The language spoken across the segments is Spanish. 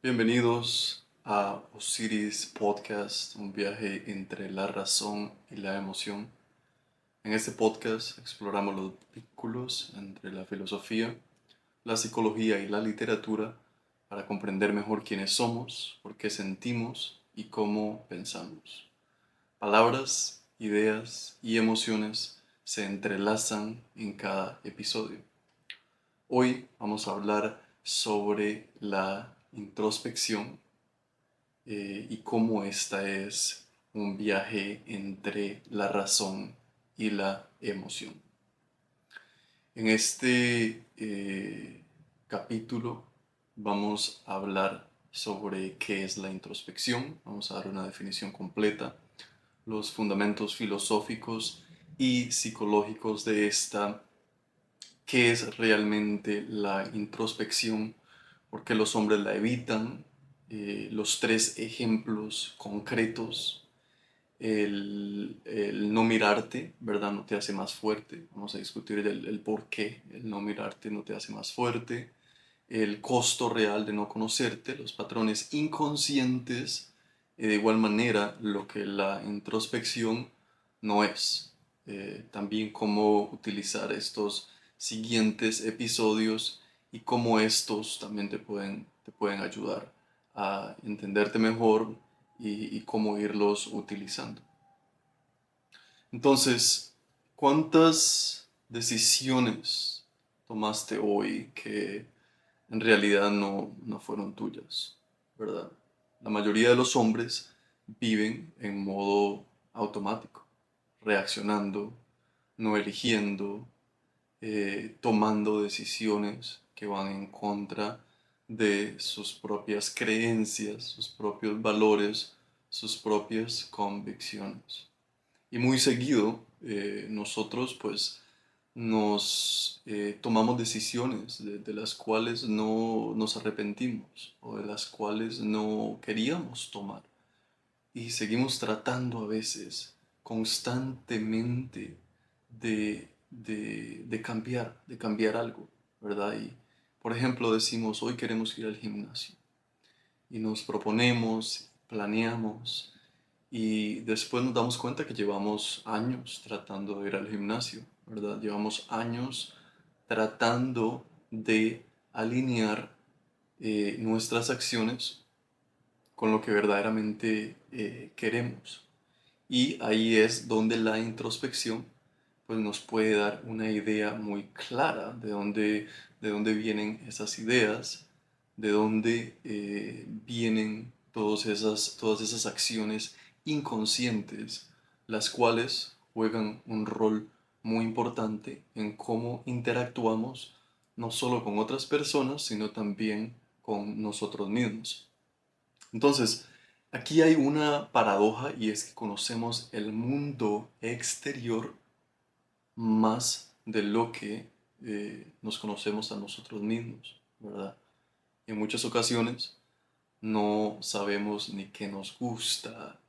Bienvenidos a Osiris Podcast, un viaje entre la razón y la emoción. En este podcast exploramos los vínculos entre la filosofía, la psicología y la literatura para comprender mejor quiénes somos, por qué sentimos y cómo pensamos. Palabras, ideas y emociones se entrelazan en cada episodio. Hoy vamos a hablar sobre la introspección y cómo esta es un viaje entre la razón y la emoción. En este capítulo vamos a hablar sobre qué es la introspección, vamos a dar una definición completa, los fundamentos filosóficos y psicológicos de esta, qué es realmente la introspección, por qué los hombres la evitan, los tres ejemplos concretos. El no mirarte, ¿verdad? No te hace más fuerte. Vamos a discutir el por qué el no mirarte no te hace más fuerte. El costo real de no conocerte, los patrones inconscientes, y de igual manera lo que la introspección no es. También cómo utilizar estos siguientes episodios y cómo estos también te pueden ayudar a entenderte mejor y cómo irlos utilizando. Entonces, ¿cuántas decisiones tomaste hoy que en realidad no fueron tuyas, ¿verdad? La mayoría de los hombres viven en modo automático, reaccionando, no eligiendo, tomando decisiones que van en contra de sus propias creencias, sus propios valores, sus propias convicciones. Y muy seguido nosotros pues nos tomamos decisiones de las cuales no nos arrepentimos o de las cuales no queríamos tomar. Y seguimos tratando a veces constantemente de cambiar algo, ¿verdad? Y por ejemplo decimos, hoy queremos ir al gimnasio y nos proponemos, planeamos y después nos damos cuenta que llevamos años tratando de ir al gimnasio, ¿verdad? Llevamos años tratando de alinear nuestras acciones con lo que verdaderamente queremos. Y ahí es donde la introspección pues, nos puede dar una idea muy clara de dónde vienen esas ideas, de dónde vienen todas esas acciones inconscientes, las cuales juegan un rol muy importante en cómo interactuamos no solo con otras personas, sino también con nosotros mismos. Entonces, aquí hay una paradoja y es que conocemos el mundo exterior más de lo que nos conocemos a nosotros mismos, ¿verdad? En muchas ocasiones no sabemos ni qué nos gusta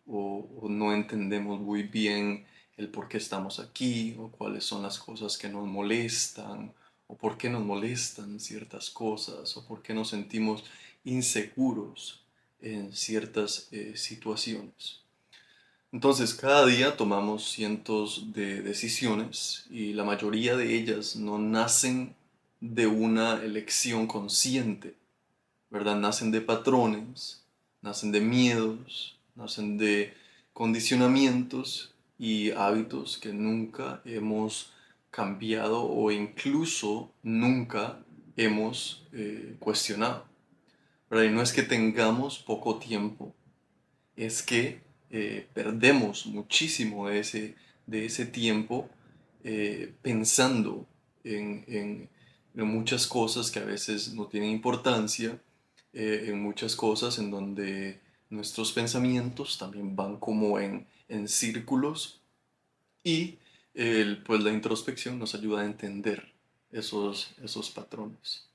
o no entendemos muy bien el por qué estamos aquí o cuáles son las cosas que nos molestan o por qué nos molestan ciertas cosas o por qué nos sentimos inseguros en ciertas situaciones. Entonces, cada día tomamos cientos de decisiones y la mayoría de ellas no nacen de una elección consciente, ¿verdad? Nacen de patrones, nacen de miedos, nacen de condicionamientos y hábitos que nunca hemos cambiado o incluso nunca hemos cuestionado, ¿verdad? Y no es que tengamos poco tiempo, es que perdemos muchísimo de ese tiempo pensando en muchas cosas que a veces no tienen importancia, en muchas cosas en donde nuestros pensamientos también van como en círculos y pues la introspección nos ayuda a entender esos patrones.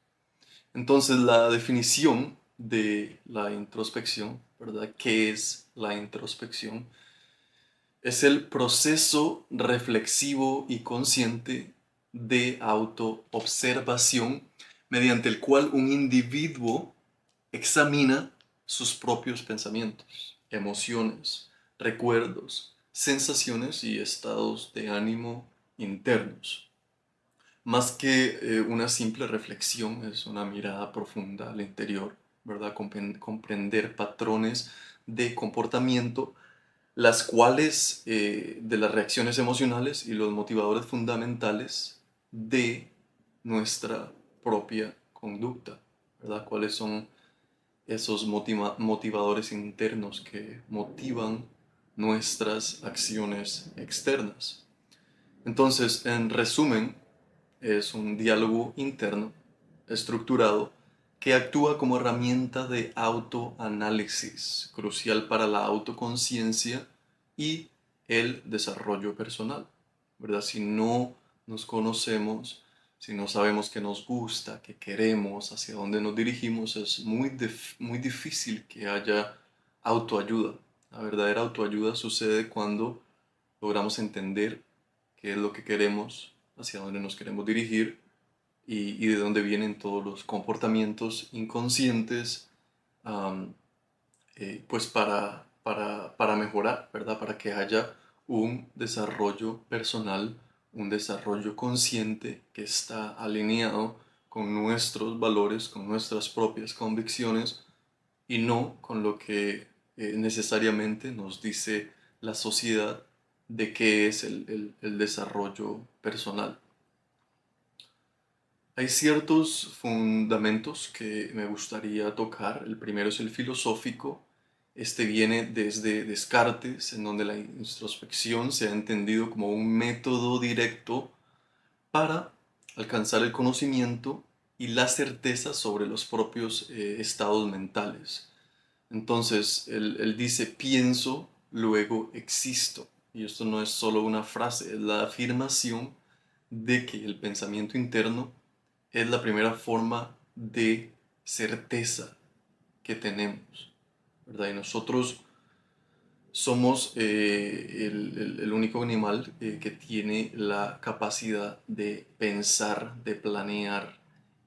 Entonces, la definición de la introspección, ¿verdad? ¿Qué es la introspección? Es el proceso reflexivo y consciente de autoobservación mediante el cual un individuo examina sus propios pensamientos, emociones, recuerdos, sensaciones y estados de ánimo internos. Más que una simple reflexión, es una mirada profunda al interior, ¿verdad? Comprender patrones de comportamiento, las cuales de las reacciones emocionales y los motivadores fundamentales de nuestra propia conducta, ¿verdad? ¿Cuáles son esos motivadores internos que motivan nuestras acciones externas? Entonces, en resumen, es un diálogo interno, estructurado, que actúa como herramienta de autoanálisis, crucial para la autoconciencia y el desarrollo personal, ¿verdad? Si no nos conocemos, si no sabemos qué nos gusta, qué queremos, hacia dónde nos dirigimos, es muy difícil que haya autoayuda. La verdadera autoayuda sucede cuando logramos entender qué es lo que queremos, hacia dónde nos queremos dirigir y de dónde vienen todos los comportamientos inconscientes, am, pues para mejorar, ¿verdad? Para que haya un desarrollo personal, un desarrollo consciente que está alineado con nuestros valores, con nuestras propias convicciones y no con lo que necesariamente nos dice la sociedad de qué es el desarrollo personal. Hay ciertos fundamentos que me gustaría tocar. El primero es el filosófico. Este viene desde Descartes, en donde la introspección se ha entendido como un método directo para alcanzar el conocimiento y la certeza sobre los propios estados mentales. Entonces, él dice, pienso, luego existo. Y esto no es solo una frase, es la afirmación de que el pensamiento interno es la primera forma de certeza que tenemos, ¿verdad? Y nosotros somos el único animal que tiene la capacidad de pensar, de planear,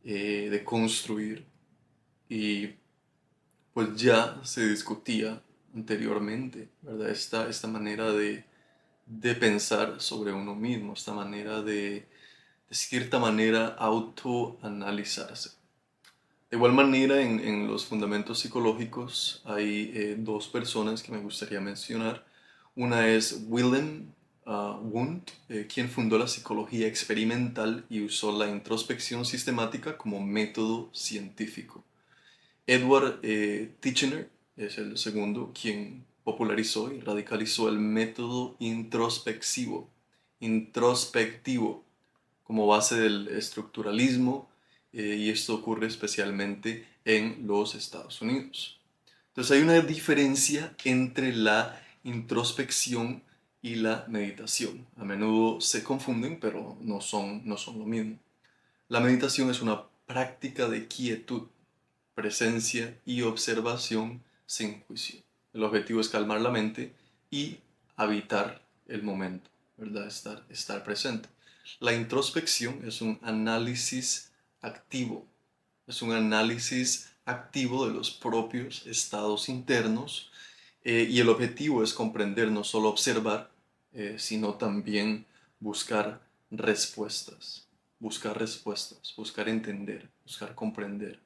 de construir. Y pues ya se discutía anteriormente, ¿verdad? Esta manera de pensar sobre uno mismo, esta manera de cierta manera, autoanalizarse. De igual manera, en los fundamentos psicológicos hay dos personas que me gustaría mencionar. Una es Willem Wundt, quien fundó la psicología experimental y usó la introspección sistemática como método científico. Edward Titchener es el segundo, quien popularizó y radicalizó el método introspectivo como base del estructuralismo, y esto ocurre especialmente en los Estados Unidos. Entonces hay una diferencia entre la introspección y la meditación. A menudo se confunden, pero no son lo mismo. La meditación es una práctica de quietud, presencia y observación sin juicio. El objetivo es calmar la mente y habitar el momento, ¿verdad? Estar presente. La introspección es un análisis activo, es un análisis activo de los propios estados internos, y el objetivo es comprender, no solo observar, sino también buscar respuestas, buscar entender, buscar comprender,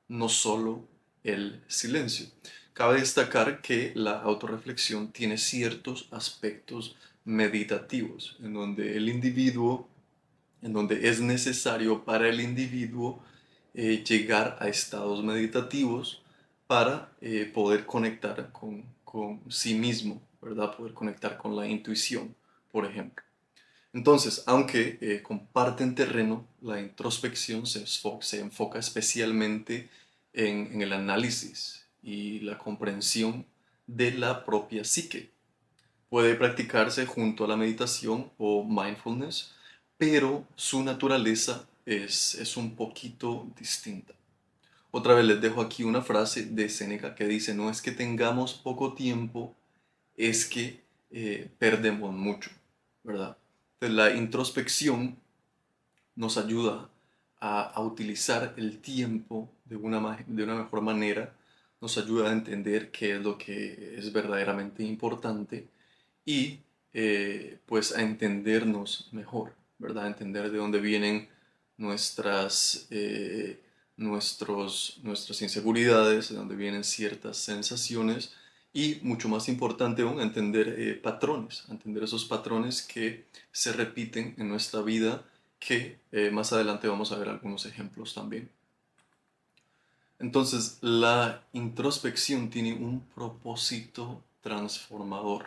no solo el silencio. Cabe destacar que la autorreflexión tiene ciertos aspectos meditativos, en donde es necesario para el individuo llegar a estados meditativos para poder conectar con sí mismo, ¿verdad? Poder conectar con la intuición, por ejemplo. Entonces, aunque comparten terreno, la introspección se enfoca especialmente en el análisis y la comprensión de la propia psique. Puede practicarse junto a la meditación o mindfulness, pero su naturaleza es un poquito distinta. Otra vez les dejo aquí una frase de Séneca que dice, no es que tengamos poco tiempo, es que perdemos mucho, ¿verdad? Entonces la introspección nos ayuda a utilizar el tiempo de una mejor manera, nos ayuda a entender qué es lo que es verdaderamente importante y pues a entendernos mejor, ¿verdad? A entender de dónde vienen nuestras, nuestras inseguridades, de dónde vienen ciertas sensaciones y mucho más importante aún, entender patrones, entender esos patrones que se repiten en nuestra vida, que más adelante vamos a ver algunos ejemplos también. Entonces, la introspección tiene un propósito transformador.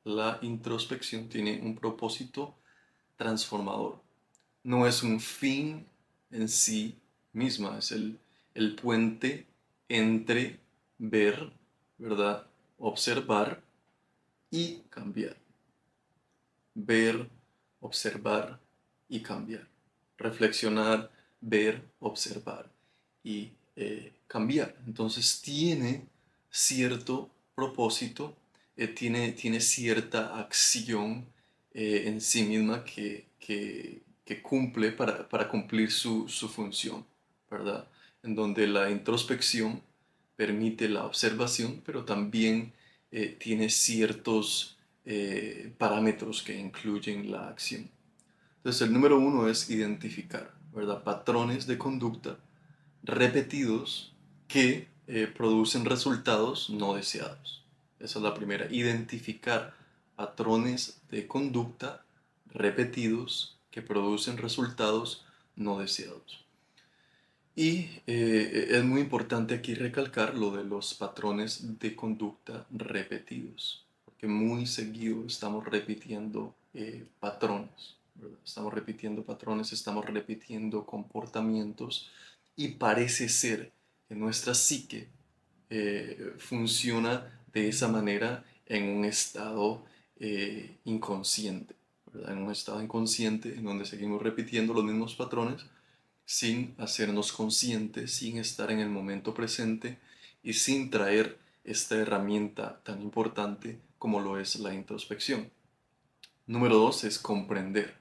La introspección tiene un propósito transformador. No es un fin en sí misma, es el puente entre ver, ¿verdad? Observar y cambiar. Ver, observar y cambiar. Reflexionar, ver, observar y cambiar. Entonces tiene cierto propósito, tiene cierta acción en sí misma que cumple para cumplir su función, ¿verdad? En donde la introspección permite la observación, pero también tiene ciertos parámetros que incluyen la acción. Entonces, el número uno es identificar, ¿verdad? Patrones de conducta repetidos que producen resultados no deseados. Esa es la primera. Identificar patrones de conducta repetidos que producen resultados no deseados. Y es muy importante aquí recalcar lo de los patrones de conducta repetidos, porque muy seguido estamos repitiendo patrones, ¿verdad? Estamos repitiendo patrones, estamos repitiendo comportamientos y parece ser que nuestra psique funciona de esa manera en un estado inconsciente, ¿verdad? En un estado inconsciente en donde seguimos repitiendo los mismos patrones sin hacernos conscientes, sin estar en el momento presente y sin traer esta herramienta tan importante como lo es la introspección. Número dos es comprender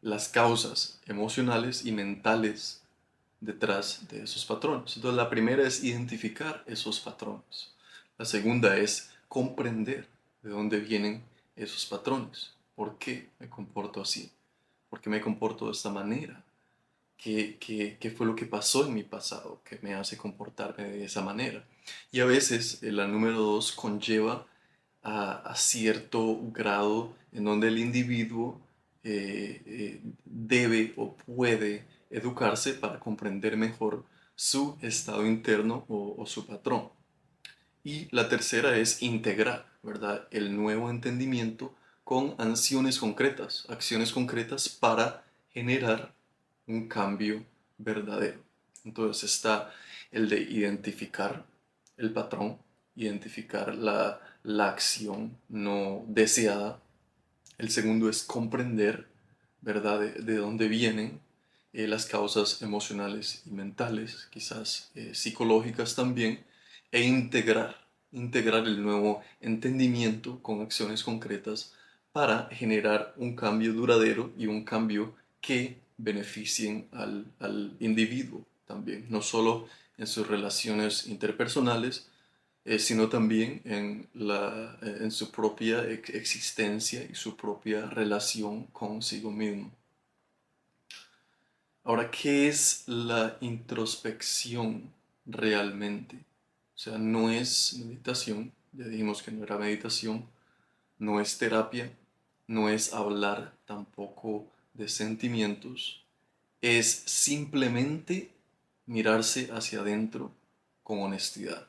las causas emocionales y mentales detrás de esos patrones. Entonces la primera es identificar esos patrones. La segunda es comprender de dónde vienen esos patrones. ¿Por qué me comporto así? ¿Por qué me comporto de esta manera? ¿Qué fue lo que pasó en mi pasado que me hace comportarme de esa manera? Y a veces la número dos conlleva a cierto grado en donde el individuo debe o puede educarse para comprender mejor su estado interno o su patrón. Y la tercera es integrar, ¿verdad? El nuevo entendimiento con acciones concretas para generar un cambio verdadero. Entonces está el de identificar el patrón, identificar la acción no deseada. El segundo es comprender, ¿verdad?, de dónde vienen las causas emocionales y mentales, quizás psicológicas también, e integrar el nuevo entendimiento con acciones concretas para generar un cambio duradero y un cambio que beneficien al individuo también, no solo en sus relaciones interpersonales, sino también en su propia existencia y su propia relación consigo mismo. Ahora, ¿qué es la introspección realmente? O sea, no es meditación, ya dijimos que no era meditación, no es terapia, no es hablar tampoco de sentimientos, es simplemente mirarse hacia adentro con honestidad,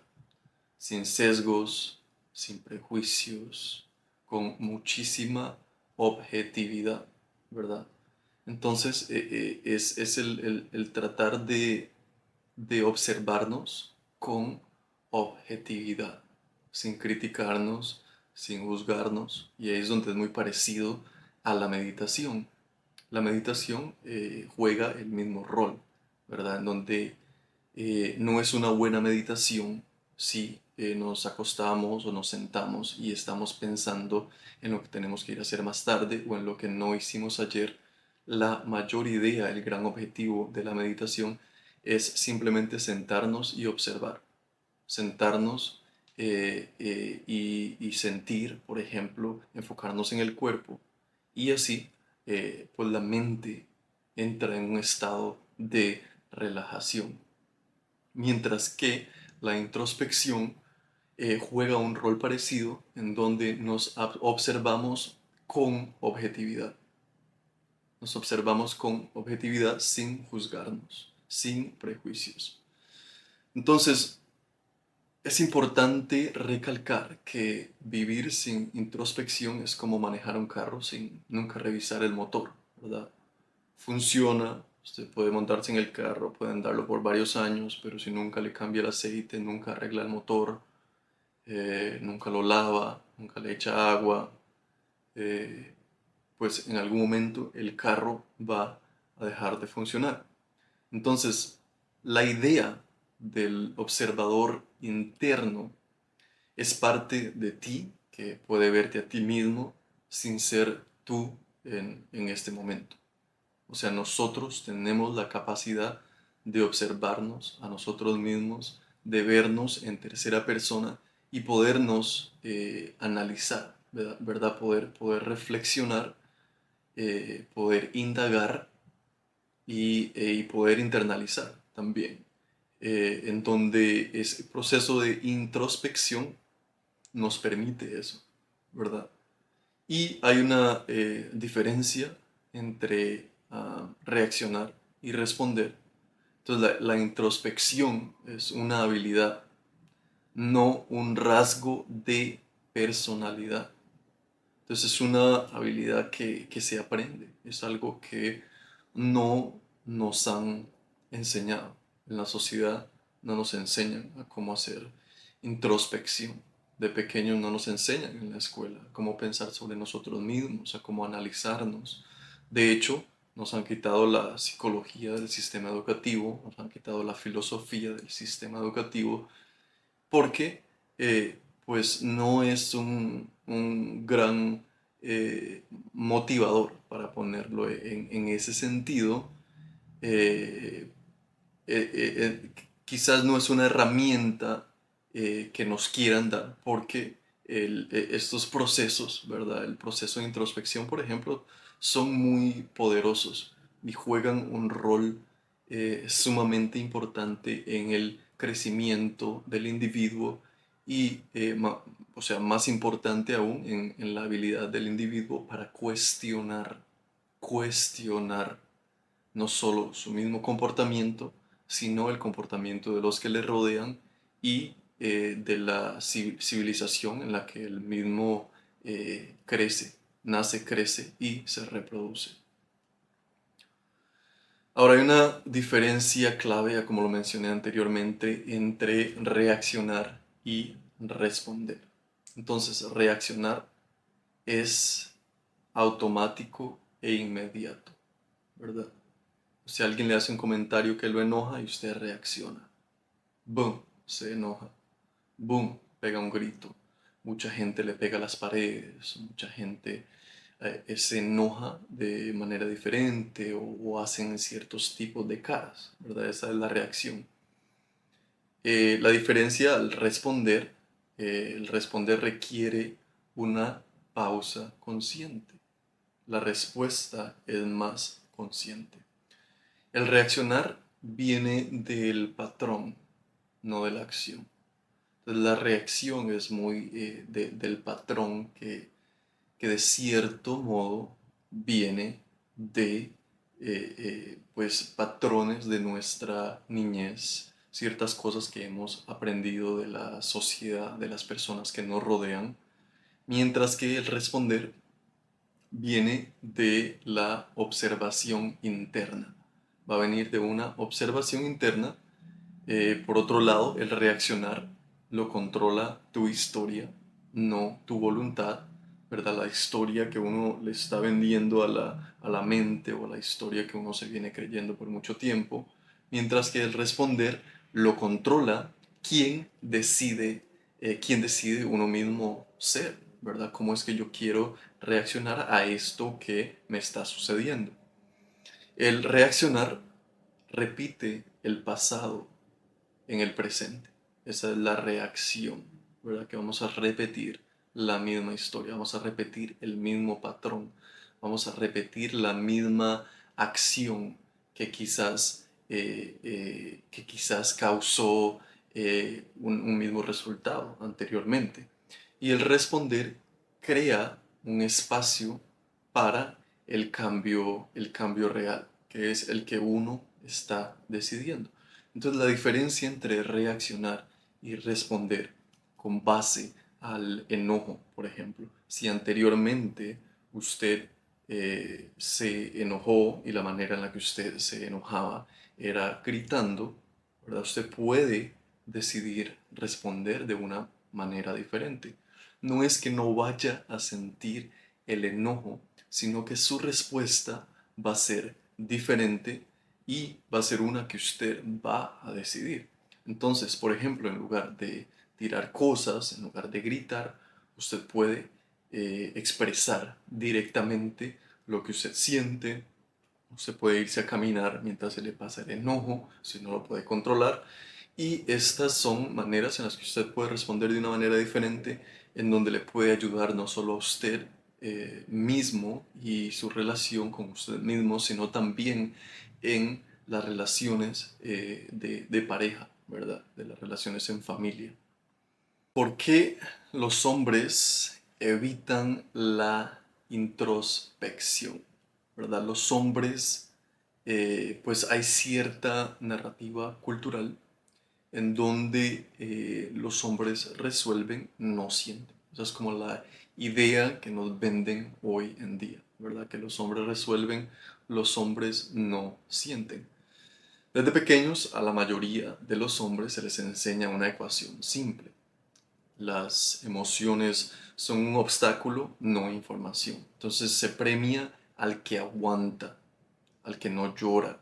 sin sesgos, sin prejuicios, con muchísima objetividad, ¿verdad? Entonces es el tratar de observarnos con objetividad, sin criticarnos, sin juzgarnos, y ahí es donde es muy parecido a la meditación. La meditación juega el mismo rol, ¿verdad? En donde no es una buena meditación si nos acostamos o nos sentamos y estamos pensando en lo que tenemos que ir a hacer más tarde o en lo que no hicimos ayer, la mayor idea, el gran objetivo de la meditación es simplemente sentarnos y observar. Sentarnos y sentir, por ejemplo, enfocarnos en el cuerpo y así, pues la mente entra en un estado de relajación. Mientras que la introspección juega un rol parecido en donde nos observamos con objetividad. Nos observamos con objetividad sin juzgarnos, sin prejuicios. Entonces, es importante recalcar que vivir sin introspección es como manejar un carro sin nunca revisar el motor, ¿verdad? Funciona, usted puede montarse en el carro, puede andarlo por varios años, pero si nunca le cambia el aceite, nunca arregla el motor, nunca lo lava, nunca le echa agua, eh, pues en algún momento el carro va a dejar de funcionar. Entonces, la idea del observador interno es parte de ti que puede verte a ti mismo sin ser tú en este momento. O sea, nosotros tenemos la capacidad de observarnos a nosotros mismos, de vernos en tercera persona y podernos analizar, ¿verdad? Poder reflexionar, poder indagar y poder internalizar también. En donde ese proceso de introspección nos permite eso, ¿verdad? Y hay una diferencia entre reaccionar y responder. Entonces la introspección es una habilidad, no un rasgo de personalidad. Entonces es una habilidad que se aprende, es algo que no nos han enseñado. En la sociedad no nos enseñan a cómo hacer introspección. De pequeños no nos enseñan en la escuela cómo pensar sobre nosotros mismos, a cómo analizarnos. De hecho, nos han quitado la psicología del sistema educativo, nos han quitado la filosofía del sistema educativo porque pues no es un gran motivador, para ponerlo en ese sentido. Eh, Quizás no es una herramienta que nos quieran dar, porque estos procesos, ¿verdad? El proceso de introspección, por ejemplo, son muy poderosos y juegan un rol sumamente importante en el crecimiento del individuo y, o sea, más importante aún en la habilidad del individuo para cuestionar no solo su mismo comportamiento, sino el comportamiento de los que le rodean y de la civilización en la que él mismo crece, nace, crece y se reproduce. Ahora hay una diferencia clave, como lo mencioné anteriormente, entre reaccionar y responder. Entonces, reaccionar es automático e inmediato, ¿verdad? Si alguien le hace un comentario que lo enoja y usted reacciona. Boom, se enoja. Boom, pega un grito. Mucha gente le pega a las paredes, mucha gente se enoja de manera diferente o hacen ciertos tipos de caras, ¿verdad? Esa es la reacción. La diferencia al responder, el responder requiere una pausa consciente. La respuesta es más consciente. El reaccionar viene del patrón, no de la acción. Entonces, la reacción es muy del patrón que de cierto modo viene de pues patrones de nuestra niñez, ciertas cosas que hemos aprendido de la sociedad, de las personas que nos rodean, mientras que el responder viene de la observación interna. Va a venir de una observación interna. Por otro lado, el reaccionar lo controla tu historia, no tu voluntad, ¿verdad? La historia que uno le está vendiendo a la mente o la historia que uno se viene creyendo por mucho tiempo, mientras que el responder lo controla quien decide uno mismo ser, ¿verdad? ¿Cómo es que yo quiero reaccionar a esto que me está sucediendo? El reaccionar repite el pasado en el presente. Esa es la reacción, ¿verdad? Que vamos a repetir la misma historia, vamos a repetir el mismo patrón, vamos a repetir la misma acción que quizás causó un mismo resultado anteriormente. Y el responder crea un espacio para el cambio real, que es el que uno está decidiendo. Entonces la diferencia entre reaccionar y responder con base al enojo, por ejemplo, si anteriormente usted se enojó y la manera en la que usted se enojaba era gritando, ¿verdad? Usted puede decidir responder de una manera diferente. No es que no vaya a sentir el enojo, sino que su respuesta va a ser diferente y va a ser una que usted va a decidir. Entonces, por ejemplo, en lugar de tirar cosas, en lugar de gritar, usted puede expresar directamente lo que usted siente. Usted puede irse a caminar mientras se le pasa el enojo, si no lo puede controlar. Y estas son maneras en las que usted puede responder de una manera diferente, en donde le puede ayudar no solo a usted mismo y su relación con usted mismo, sino también en las relaciones de pareja, ¿verdad? De las relaciones en familia. ¿Por qué los hombres evitan la introspección? ¿Verdad? Los hombres, pues hay cierta narrativa cultural en donde los hombres resuelven, no sienten. Esa es como la idea que nos venden hoy en día, ¿verdad? Que los hombres resuelven, los hombres no sienten. Desde pequeños a la mayoría de los hombres se les enseña una ecuación simple. Las emociones son un obstáculo, no información. Entonces se premia al que aguanta, al que no llora,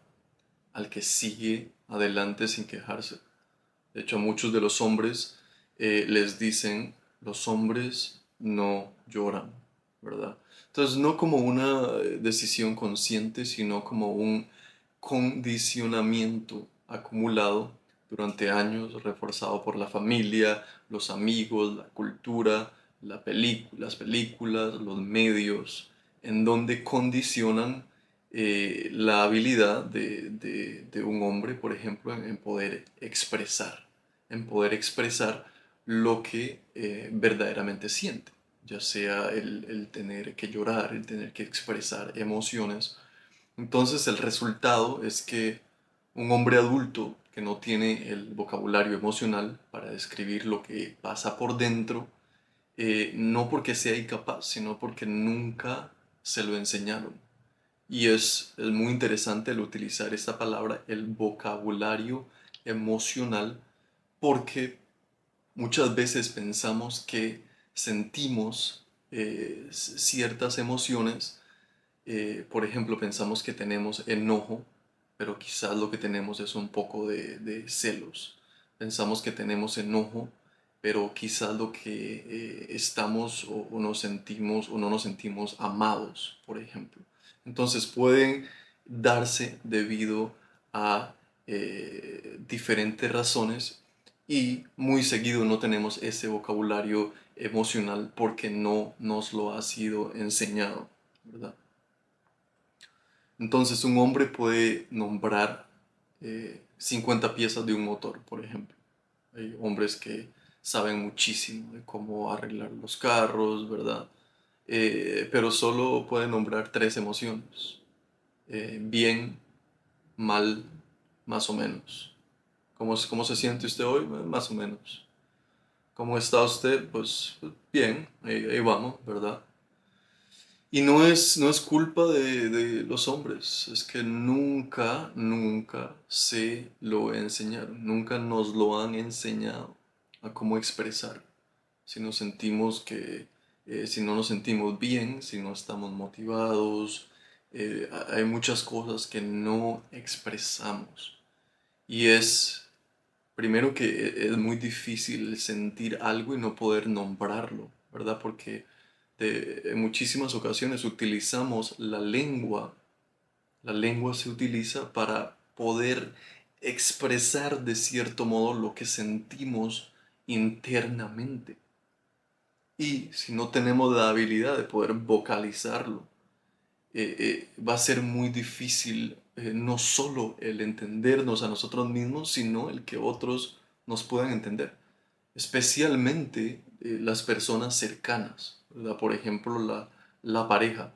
al que sigue adelante sin quejarse. De hecho, a muchos de los hombres les dicen, los hombres no lloran, ¿verdad? Entonces, no como una decisión consciente, sino como un condicionamiento acumulado durante años, reforzado por la familia, los amigos, la cultura, las películas, los medios, en donde condicionan la habilidad de un hombre, por ejemplo, en poder expresar lo que verdaderamente siente, ya sea el tener que llorar, el tener que expresar emociones. Entonces el resultado es que un hombre adulto que no tiene el vocabulario emocional para describir lo que pasa por dentro, no porque sea incapaz, sino porque nunca se lo enseñaron. Y es muy interesante el utilizar esta palabra, el vocabulario emocional, porque muchas veces pensamos que sentimos ciertas emociones. Por ejemplo, pensamos que tenemos enojo, pero quizás lo que tenemos es un poco de celos. Pensamos que tenemos enojo, pero quizás lo que estamos o nos sentimos o no nos sentimos amados, por ejemplo. Entonces pueden darse debido a diferentes razones y muy seguido no tenemos ese vocabulario emocional porque no nos lo ha sido enseñado, ¿verdad? Entonces un hombre puede nombrar 50 piezas de un motor, por ejemplo. Hay hombres que saben muchísimo de cómo arreglar los carros, ¿verdad? Pero solo pueden nombrar tres emociones. Bien, mal, más o menos. ¿Cómo se siente usted hoy? Más o menos. ¿Cómo está usted? Pues bien, ahí vamos, ¿verdad? Y no es culpa de los hombres, es que nunca se lo enseñaron, nunca nos lo han enseñado a cómo expresar. Si nos sentimos si no nos sentimos bien, si no estamos motivados, hay muchas cosas que no expresamos. Y es, primero que es muy difícil sentir algo y no poder nombrarlo, ¿verdad? Porque en muchísimas ocasiones utilizamos la lengua La lengua se utiliza para poder expresar de cierto modo lo que sentimos internamente. Y si no tenemos la habilidad de poder vocalizarlo, va a ser muy difícil no solo el entendernos a nosotros mismos, sino el que otros nos puedan entender. Especialmente las personas cercanas, ¿verdad? Por ejemplo, la pareja.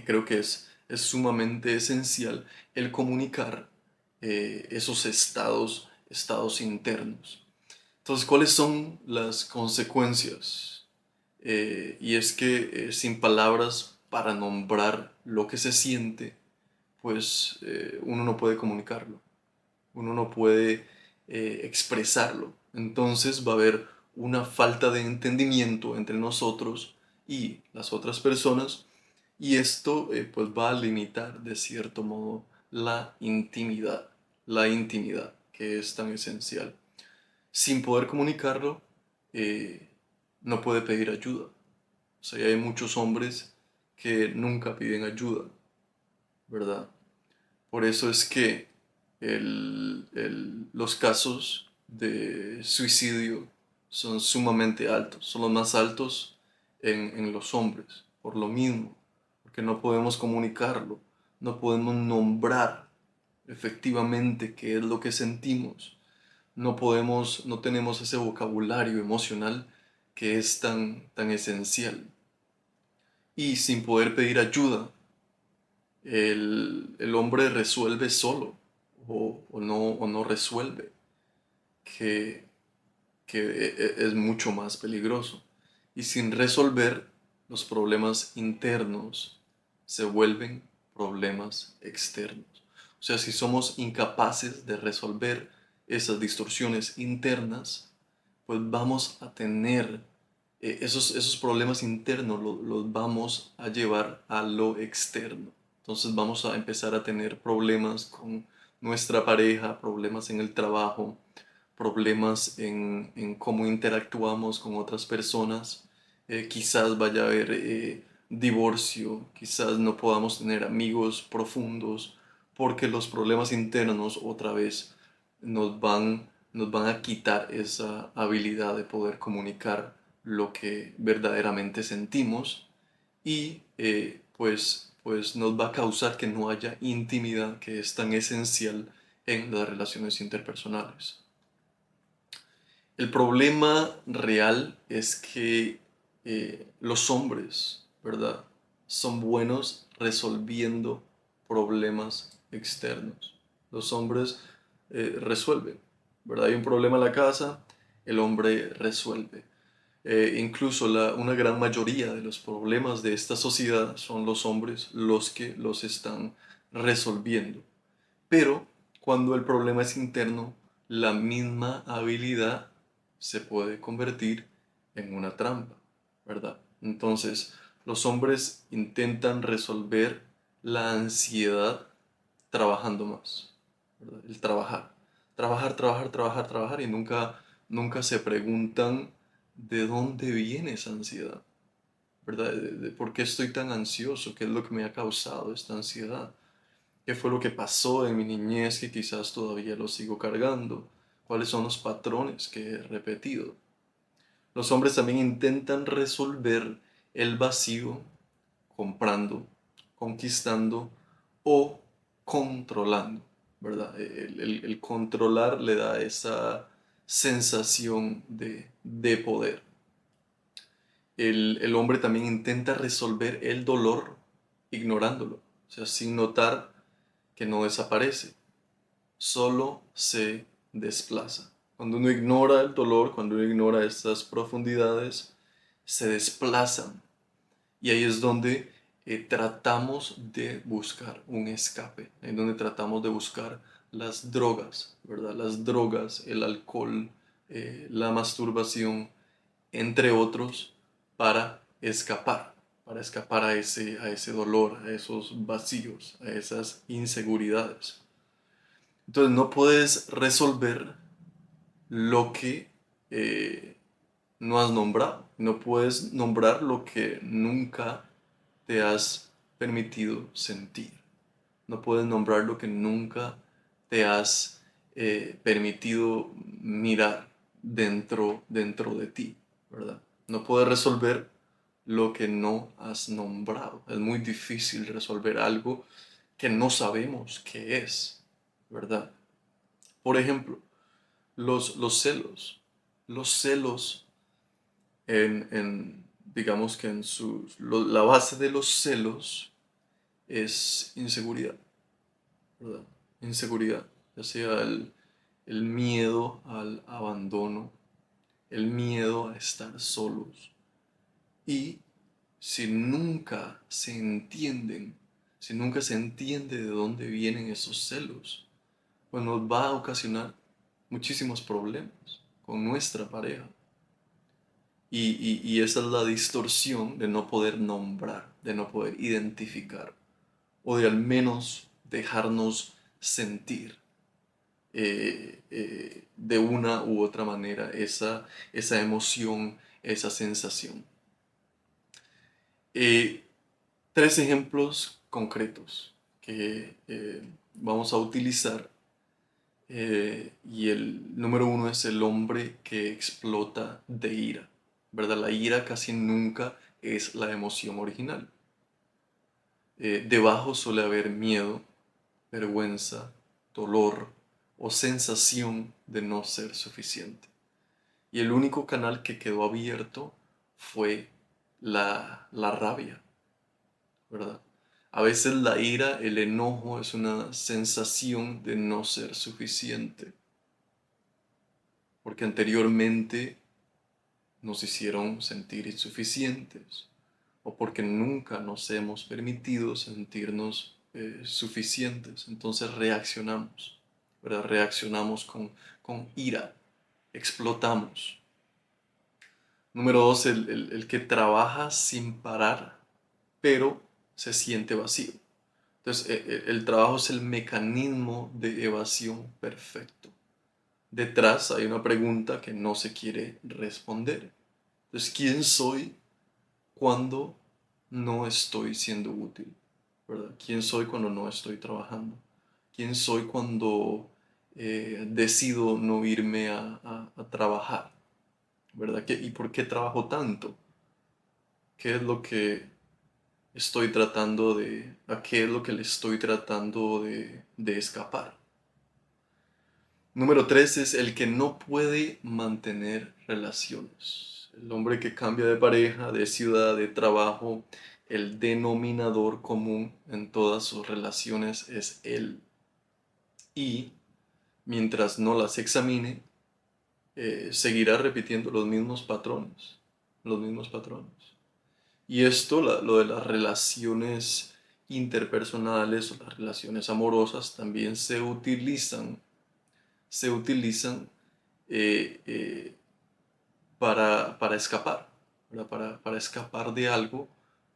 Creo que es sumamente esencial el comunicar esos estados internos. Entonces, ¿cuáles son las consecuencias? Y es que sin palabras para nombrar lo que se siente, pues uno no puede comunicarlo, uno no puede expresarlo. Entonces va a haber una falta de entendimiento entre nosotros y las otras personas, y esto pues va a limitar de cierto modo la intimidad que es tan esencial. Sin poder comunicarlo, eh, no puede pedir ayuda. O sea, hay muchos hombres que nunca piden ayuda, ¿verdad? Por eso es que los casos de suicidio son sumamente altos, son los más altos en los hombres, por lo mismo, porque no podemos comunicarlo, no podemos nombrar efectivamente qué es lo que sentimos, no tenemos ese vocabulario emocional que es tan esencial. Y sin poder pedir ayuda, el hombre resuelve solo o no resuelve, que, que es mucho más peligroso. Y sin resolver, los problemas internos se vuelven problemas externos. O sea, si somos incapaces de resolver esas distorsiones internas, pues vamos a tener esos problemas internos, los vamos a llevar a lo externo. Entonces vamos a empezar a tener problemas con nuestra pareja, problemas en el trabajo, problemas en cómo interactuamos con otras personas. Quizás vaya a haber divorcio, quizás no podamos tener amigos profundos, porque los problemas internos otra vez nos van a quitar esa habilidad de poder comunicar lo que verdaderamente sentimos, y pues nos va a causar que no haya intimidad, que es tan esencial en las relaciones interpersonales. El problema real es que los hombres, ¿verdad? Son buenos resolviendo problemas externos. Los hombres resuelven, ¿verdad? Hay un problema en la casa, el hombre resuelve. Incluso una gran mayoría de los problemas de esta sociedad son los hombres los que los están resolviendo. Pero cuando el problema es interno, la misma habilidad se puede convertir en una trampa, ¿verdad? Entonces, los hombres intentan resolver la ansiedad trabajando más, ¿verdad? El trabajar, trabajar y nunca se preguntan de dónde viene esa ansiedad, ¿verdad? De por qué estoy tan ansioso, qué es lo que me ha causado esta ansiedad. ¿Qué fue lo que pasó en mi niñez que quizás todavía lo sigo cargando? ¿Cuáles son los patrones que he repetido? Los hombres también intentan resolver el vacío comprando, conquistando o controlando, ¿verdad? El controlar le da esa sensación de poder. El hombre también intenta resolver el dolor ignorándolo, o sea, sin notar que no desaparece, solo se desplaza. Cuando uno ignora el dolor, cuando uno ignora estas profundidades, se desplazan. Y ahí es donde tratamos de buscar un escape, en donde tratamos de buscar las drogas, ¿verdad? Las drogas, el alcohol, la masturbación, entre otros, para escapar a ese dolor, a esos vacíos, a esas inseguridades. Entonces no puedes resolver lo que eh, no has nombrado. No puedes nombrar lo que nunca te has permitido sentir. No puedes nombrar lo que nunca te has permitido mirar dentro de ti, ¿verdad? No puedes resolver lo que no has nombrado. Es muy difícil resolver algo que no sabemos qué es, ¿verdad? Por ejemplo, los celos. Los celos digamos que la base de los celos es inseguridad, ¿verdad? Inseguridad, ya sea el miedo al abandono, el miedo a estar solos. Y si nunca se entienden, si nunca se entiende de dónde vienen esos celos, pues nos va a ocasionar muchísimos problemas con nuestra pareja. Y esa es la distorsión de no poder nombrar, de no poder identificar, o de al menos dejarnos sentir de una u otra manera esa emoción, esa sensación. Eh, Tres ejemplos concretos que vamos a utilizar. Y el número uno es el hombre que explota de ira, ¿verdad? La ira casi nunca es la emoción original. Debajo suele haber miedo, vergüenza, dolor o sensación de no ser suficiente. Y el único canal que quedó abierto fue la rabia, ¿verdad? A veces la ira, el enojo es una sensación de no ser suficiente, porque anteriormente nos hicieron sentir insuficientes o porque nunca nos hemos permitido sentirnos suficientes. Entonces reaccionamos, ¿verdad? Reaccionamos con ira, explotamos. Número dos, el que trabaja sin parar, pero se siente vacío. Entonces, el trabajo es el mecanismo de evasión perfecto. Detrás hay una pregunta que no se quiere responder. Entonces, ¿quién soy cuando no estoy siendo útil? ¿Verdad? ¿Quién soy cuando no estoy trabajando? ¿Quién soy cuando decido no irme a trabajar? ¿Verdad? ¿Y por qué trabajo tanto? ¿Qué es lo que a qué es lo que le estoy tratando de escapar? Número tres es el que no puede mantener relaciones. El hombre que cambia de pareja, de ciudad, de trabajo, el denominador común en todas sus relaciones es él. Y mientras no las examine, seguirá repitiendo los mismos patrones. Los mismos patrones. Y esto, lo de las relaciones interpersonales o las relaciones amorosas, también se utilizan eh, eh, para escapar, ¿verdad? Para escapar de algo,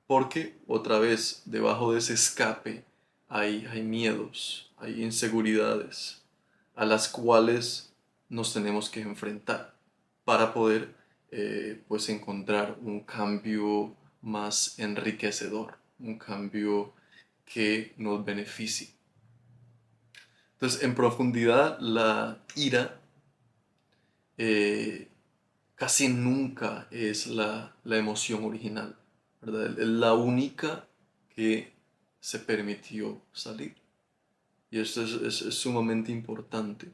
porque otra vez debajo de ese escape hay miedos, hay inseguridades a las cuales nos tenemos que enfrentar para poder pues encontrar un cambio más enriquecedor, un cambio que nos beneficie. Entonces, en profundidad, la ira eh, casi nunca es la emoción original, ¿verdad? Es la única que se permitió salir. Y esto es sumamente importante.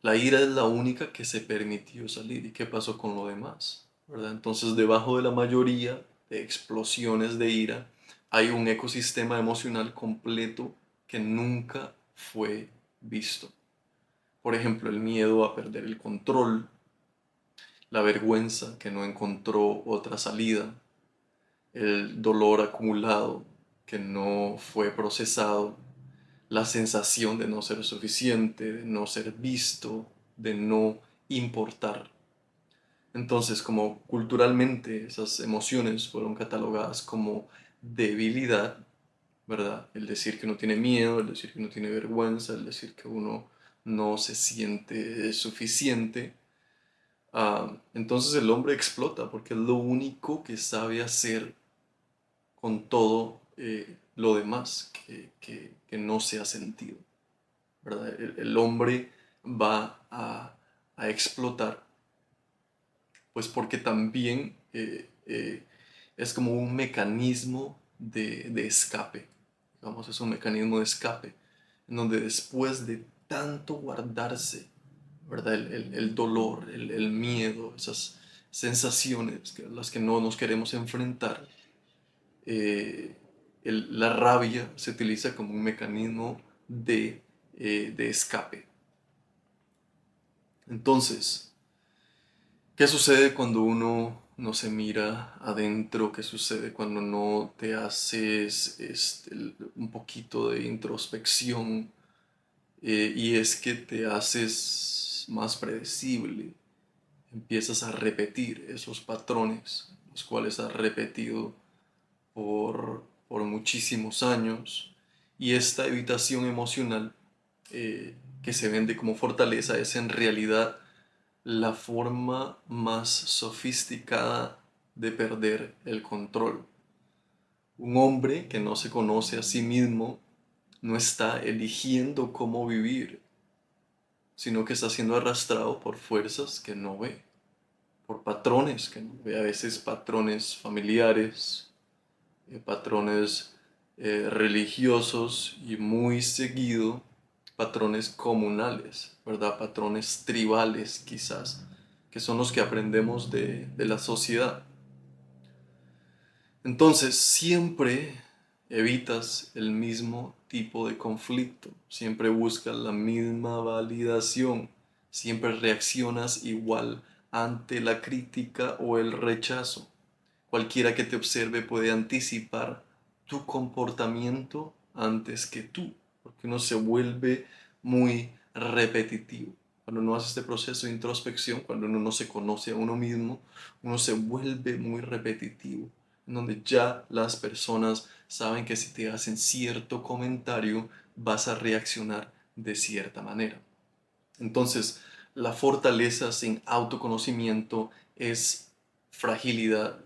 La ira es la única que se permitió salir. ¿Y qué pasó con lo demás? ¿Verdad? Entonces, debajo de la mayoría de explosiones de ira, hay un ecosistema emocional completo que nunca fue visto. Por ejemplo, el miedo a perder el control, la vergüenza que no encontró otra salida, el dolor acumulado que no fue procesado, la sensación de no ser suficiente, de no ser visto, de no importar. Entonces, como culturalmente esas emociones fueron catalogadas como debilidad, ¿verdad? El decir que uno tiene miedo, el decir que uno tiene vergüenza, el decir que uno no se siente suficiente, entonces el hombre explota porque es lo único que sabe hacer con todo lo demás que no sea sentido, ¿verdad? El hombre va a explotar, pues porque también es como un mecanismo de escape, digamos, es un mecanismo de escape, en donde después de tanto guardarse, ¿verdad? El dolor, el miedo, esas sensaciones a las que no nos queremos enfrentar, eh, la rabia se utiliza como un mecanismo de escape. Entonces, ¿qué sucede cuando uno no se mira adentro? ¿Qué sucede cuando no te haces un poquito de introspección? Y es que te haces más predecible, empiezas a repetir esos patrones, los cuales has repetido por muchísimos años. Y esta evitación emocional que se vende como fortaleza es en realidad la forma más sofisticada de perder el control. Un hombre que no se conoce a sí mismo no está eligiendo cómo vivir, sino que está siendo arrastrado por fuerzas que no ve, por patrones que no ve, a veces patrones familiares, patrones religiosos y muy seguido patrones comunales, ¿verdad? Patrones tribales quizás, que son los que aprendemos de la sociedad. Entonces siempre evitas el mismo tipo de conflicto, siempre buscas la misma validación, siempre reaccionas igual ante la crítica o el rechazo. Cualquiera que te observe puede anticipar tu comportamiento antes que tú, porque uno se vuelve muy repetitivo. Cuando uno hace este proceso de introspección, cuando uno no se conoce a uno mismo, uno se vuelve muy repetitivo, en donde ya las personas saben que si te hacen cierto comentario, vas a reaccionar de cierta manera. Entonces, la fortaleza sin autoconocimiento es fragilidad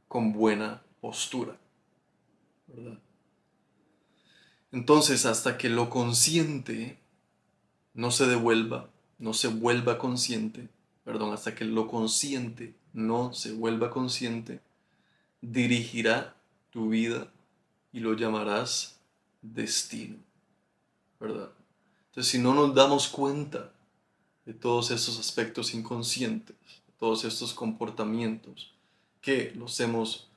con buena postura, ¿verdad? Entonces, hasta que lo consciente no se devuelva, no se vuelva consciente, perdón, hasta que lo consciente no se vuelva consciente, dirigirá tu vida y lo llamarás destino, ¿verdad? Entonces, si no nos damos cuenta de todos esos aspectos inconscientes, de todos estos comportamientos que los hemos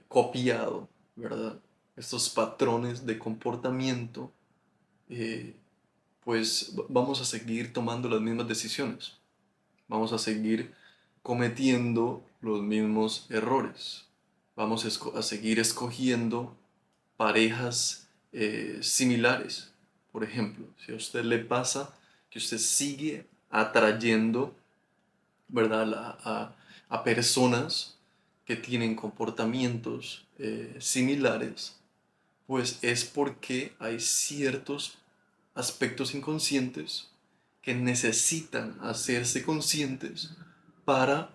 copiado, ¿verdad? Estos patrones de comportamiento, eh, pues vamos a seguir tomando las mismas decisiones, vamos a seguir cometiendo los mismos errores, vamos a seguir escogiendo parejas similares. Por ejemplo, si a usted le pasa que usted sigue atrayendo, ¿verdad? A personas que tienen comportamientos similares, pues es porque hay ciertos aspectos inconscientes que necesitan hacerse conscientes para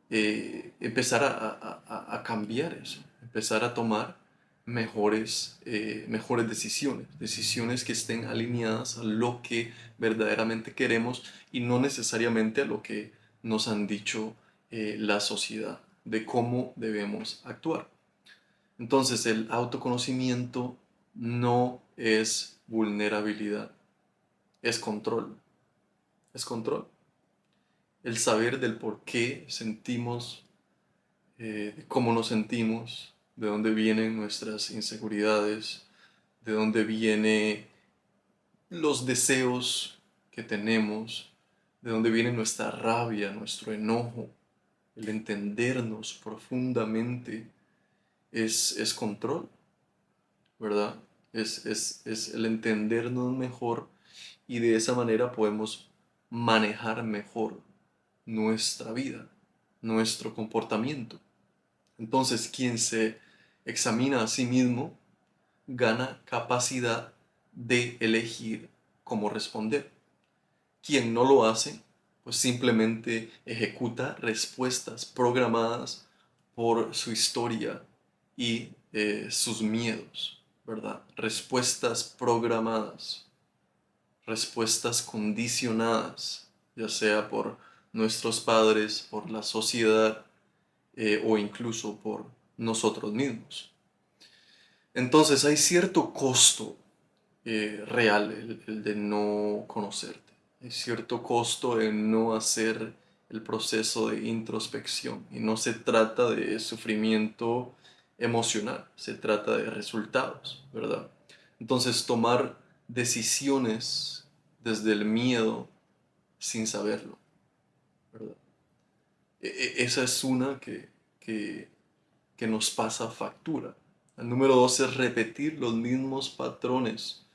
empezar a cambiar eso, empezar a tomar mejores decisiones, decisiones que estén alineadas a lo que verdaderamente queremos y no necesariamente a lo que nos han dicho la sociedad de cómo debemos actuar. Entonces el autoconocimiento no es vulnerabilidad, es control, es control. El saber del por qué sentimos, de cómo nos sentimos, de dónde vienen nuestras inseguridades, de dónde vienen los deseos que tenemos, de dónde viene nuestra rabia, nuestro enojo, el entendernos profundamente es control, ¿verdad? Es el entendernos mejor y de esa manera podemos manejar mejor nuestra vida, nuestro comportamiento. Entonces, quien se examina a sí mismo gana capacidad de elegir cómo responder. Quien no lo hace, pues simplemente ejecuta respuestas programadas por su historia y sus miedos, ¿verdad? Respuestas programadas, respuestas condicionadas, ya sea por nuestros padres, por la sociedad o incluso por nosotros mismos. Entonces hay cierto costo real el de no conocerte. Hay cierto costo en no hacer el proceso de introspección. Y no se trata de sufrimiento emocional, se trata de resultados, ¿verdad? Entonces tomar decisiones desde el miedo sin saberlo, ¿verdad? Esa es una que, que nos pasa factura. El número dos es repetir los mismos patrones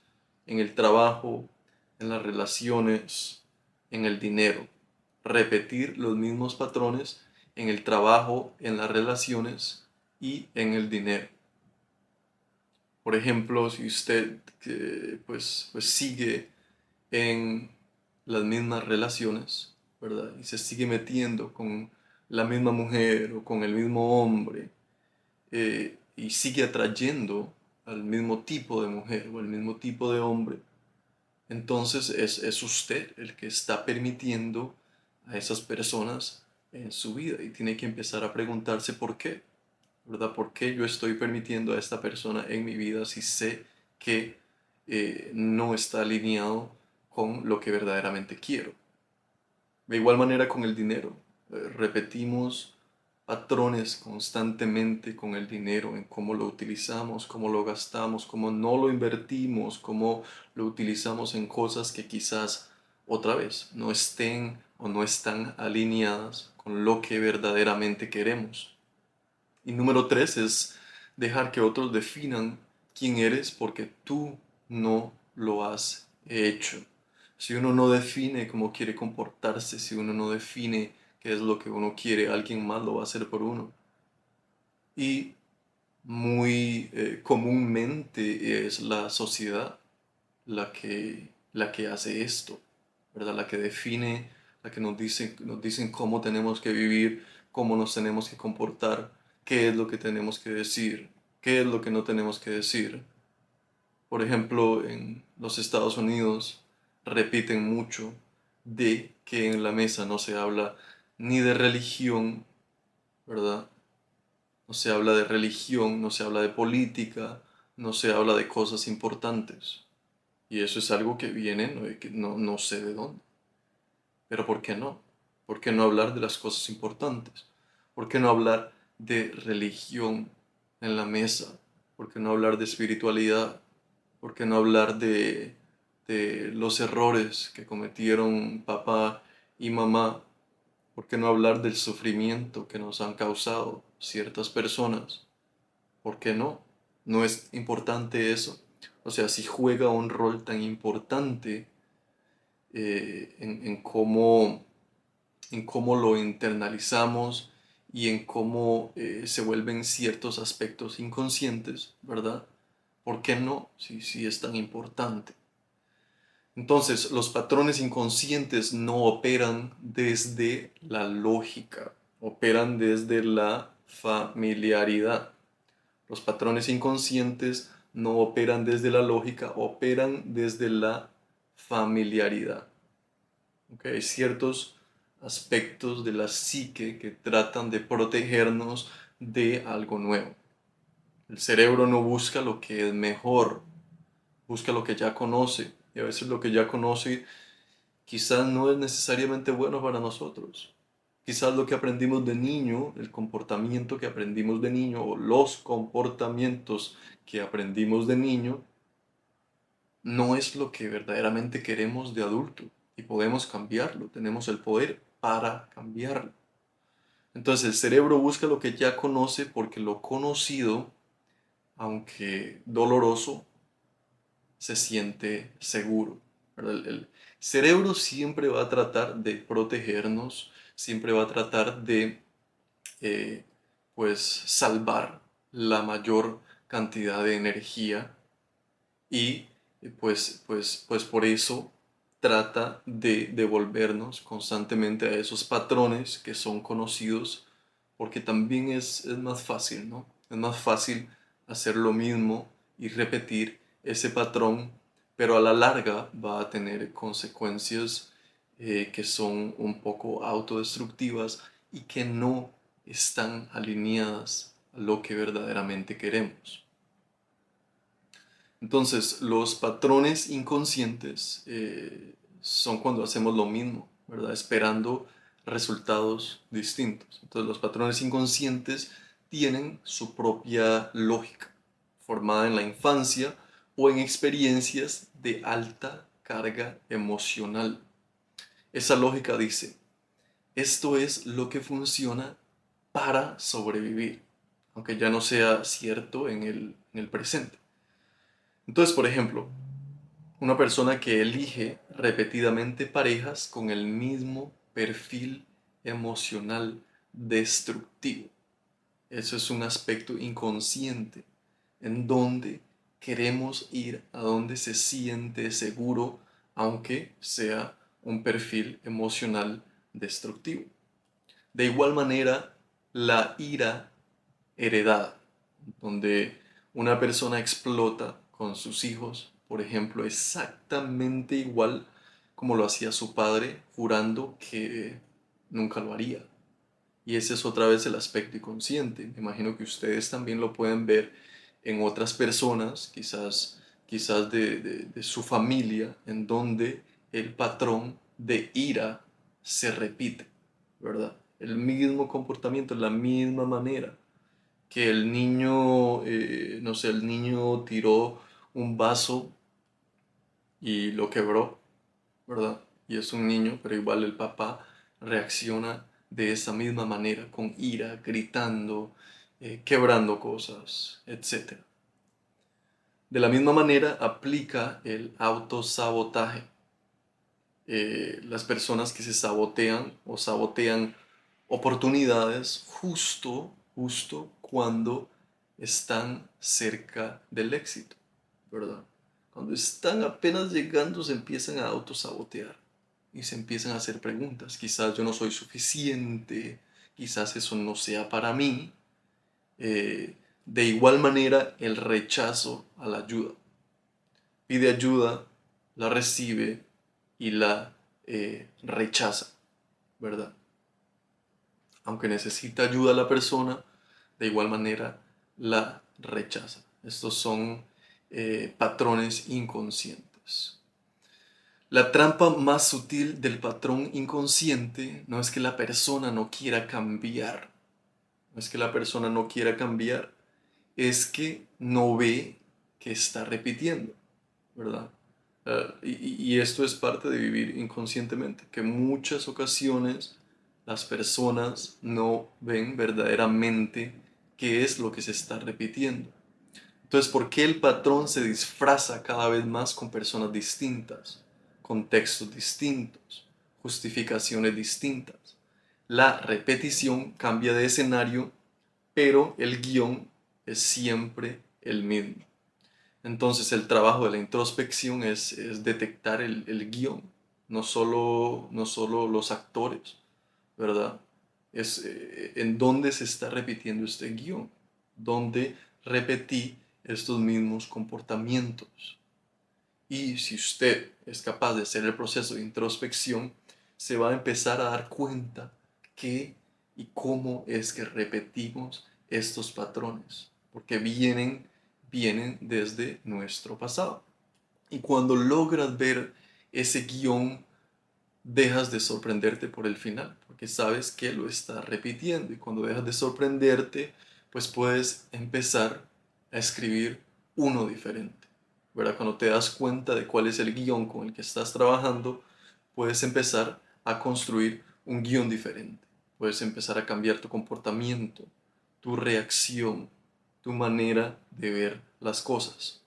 en el trabajo, en las relaciones, en el dinero. Repetir los mismos patrones en el trabajo, en las relaciones y en el dinero. Por ejemplo, si usted pues sigue en las mismas relaciones, ¿verdad? Y se sigue metiendo con la misma mujer o con el mismo hombre y sigue atrayendo al mismo tipo de mujer o al mismo tipo de hombre, entonces es usted el que está permitiendo a esas personas en su vida y tiene que empezar a preguntarse por qué, ¿verdad? ¿Por qué yo estoy permitiendo a esta persona en mi vida si sé que no está alineado con lo que verdaderamente quiero? De igual manera con el dinero. Repetimos patrones constantemente con el dinero, en cómo lo utilizamos, cómo lo gastamos, cómo no lo invertimos, cómo lo utilizamos en cosas que quizás otra vez no estén o no están alineadas con lo que verdaderamente queremos. Y número tres es dejar que otros definan quién eres porque tú no lo has hecho. Si uno no define cómo quiere comportarse, si uno no define qué es lo que uno quiere, alguien más lo va a hacer por uno. Y muy comúnmente es la sociedad la que hace esto, ¿verdad? La que define, la que nos dicen cómo tenemos que vivir, cómo nos tenemos que comportar, qué es lo que tenemos que decir, qué es lo que no tenemos que decir. Por ejemplo, en los Estados Unidos repiten mucho de que en la mesa no se habla ni de religión, ¿verdad? No se habla de religión, no se habla de política, no se habla de cosas importantes. Y eso es algo que viene, no sé de dónde. Pero ¿por qué no? ¿Por qué no hablar de las cosas importantes? ¿Por qué no hablar de religión en la mesa? ¿Por qué no hablar de espiritualidad? ¿Por qué no hablar de los errores que cometieron papá y mamá? ¿Por qué no hablar del sufrimiento que nos han causado ciertas personas? ¿Por qué no? ¿No es importante eso? O sea, si juega un rol tan importante en cómo lo internalizamos y en cómo se vuelven ciertos aspectos inconscientes, ¿verdad? ¿Por qué no? Si es tan importante. Entonces, los patrones inconscientes no operan desde la lógica, operan desde la familiaridad. Los patrones inconscientes no operan desde la lógica, operan desde la familiaridad. ¿Okay? Hay ciertos aspectos de la psique que tratan de protegernos de algo nuevo. El cerebro no busca lo que es mejor, busca lo que ya conoce. Y a veces lo que ya conoce quizás no es necesariamente bueno para nosotros. Quizás lo que aprendimos de niño, el comportamiento que aprendimos de niño o los comportamientos que aprendimos de niño, no es lo que verdaderamente queremos de adulto y podemos cambiarlo, tenemos el poder para cambiarlo. Entonces el cerebro busca lo que ya conoce porque lo conocido, aunque doloroso, se siente seguro. El cerebro siempre va a tratar de protegernos, siempre va a tratar de eh, pues salvar la mayor cantidad de energía y pues por eso trata de devolvernos constantemente a esos patrones que son conocidos porque también es más fácil, ¿no? Es más fácil hacer lo mismo y repetir ese patrón, pero a la larga va a tener consecuencias que son un poco autodestructivas y que no están alineadas a lo que verdaderamente queremos. Entonces, los patrones inconscientes son cuando hacemos lo mismo, ¿verdad? Esperando resultados distintos. Entonces, los patrones inconscientes tienen su propia lógica, formada en la infancia o en experiencias de alta carga emocional. Esa lógica dice, esto es lo que funciona para sobrevivir, aunque ya no sea cierto en el presente. Entonces, por ejemplo, una persona que elige repetidamente parejas con el mismo perfil emocional destructivo. Eso es un aspecto inconsciente en donde queremos ir a donde se siente seguro, aunque sea un perfil emocional destructivo. De igual manera, la ira heredada, donde una persona explota con sus hijos, por ejemplo, exactamente igual como lo hacía su padre, jurando que nunca lo haría. Y ese es otra vez el aspecto inconsciente. Me imagino que ustedes también lo pueden ver en otras personas, quizás de su familia, en donde el patrón de ira se repite, ¿verdad? El mismo comportamiento, la misma manera que el niño, no sé, el niño tiró un vaso y lo quebró, ¿verdad? Y es un niño, pero igual el papá reacciona de esa misma manera, con ira, gritando, quebrando cosas, etc. De la misma manera aplica el autosabotaje. Las personas que se sabotean o sabotean oportunidades justo cuando están cerca del éxito, ¿verdad? Cuando están apenas llegando se empiezan a autosabotear y se empiezan a hacer preguntas. Quizás yo no soy suficiente, quizás eso no sea para mí. De igual manera, el rechazo a la ayuda. Pide ayuda, la recibe y la rechaza, ¿verdad? Aunque necesita ayuda a la persona, de igual manera la rechaza. Estos son patrones inconscientes. La trampa más sutil del patrón inconsciente no es que la persona no quiera cambiar, no es que la persona no quiera cambiar, es que no ve que está repitiendo, ¿verdad? Y esto es parte de vivir inconscientemente, que muchas ocasiones las personas no ven verdaderamente qué es lo que se está repitiendo. Entonces, ¿por qué el patrón se disfraza cada vez más con personas distintas, contextos distintos, justificaciones distintas? La repetición cambia de escenario, pero el guión es siempre el mismo. Entonces el trabajo de la introspección es detectar el guión, no solo los actores, ¿verdad? Es en dónde se está repitiendo este guión, dónde repetí estos mismos comportamientos. Y si usted es capaz de hacer el proceso de introspección, se va a empezar a dar cuenta qué y cómo es que repetimos estos patrones, porque vienen desde nuestro pasado. Y cuando logras ver ese guión, dejas de sorprenderte por el final, porque sabes que lo está repitiendo. Y cuando dejas de sorprenderte, pues puedes empezar a escribir uno diferente, ¿verdad? Cuando te das cuenta de cuál es el guión con el que estás trabajando, puedes empezar a construir un guión diferente. Puedes empezar a cambiar tu comportamiento, tu reacción, tu manera de ver las cosas.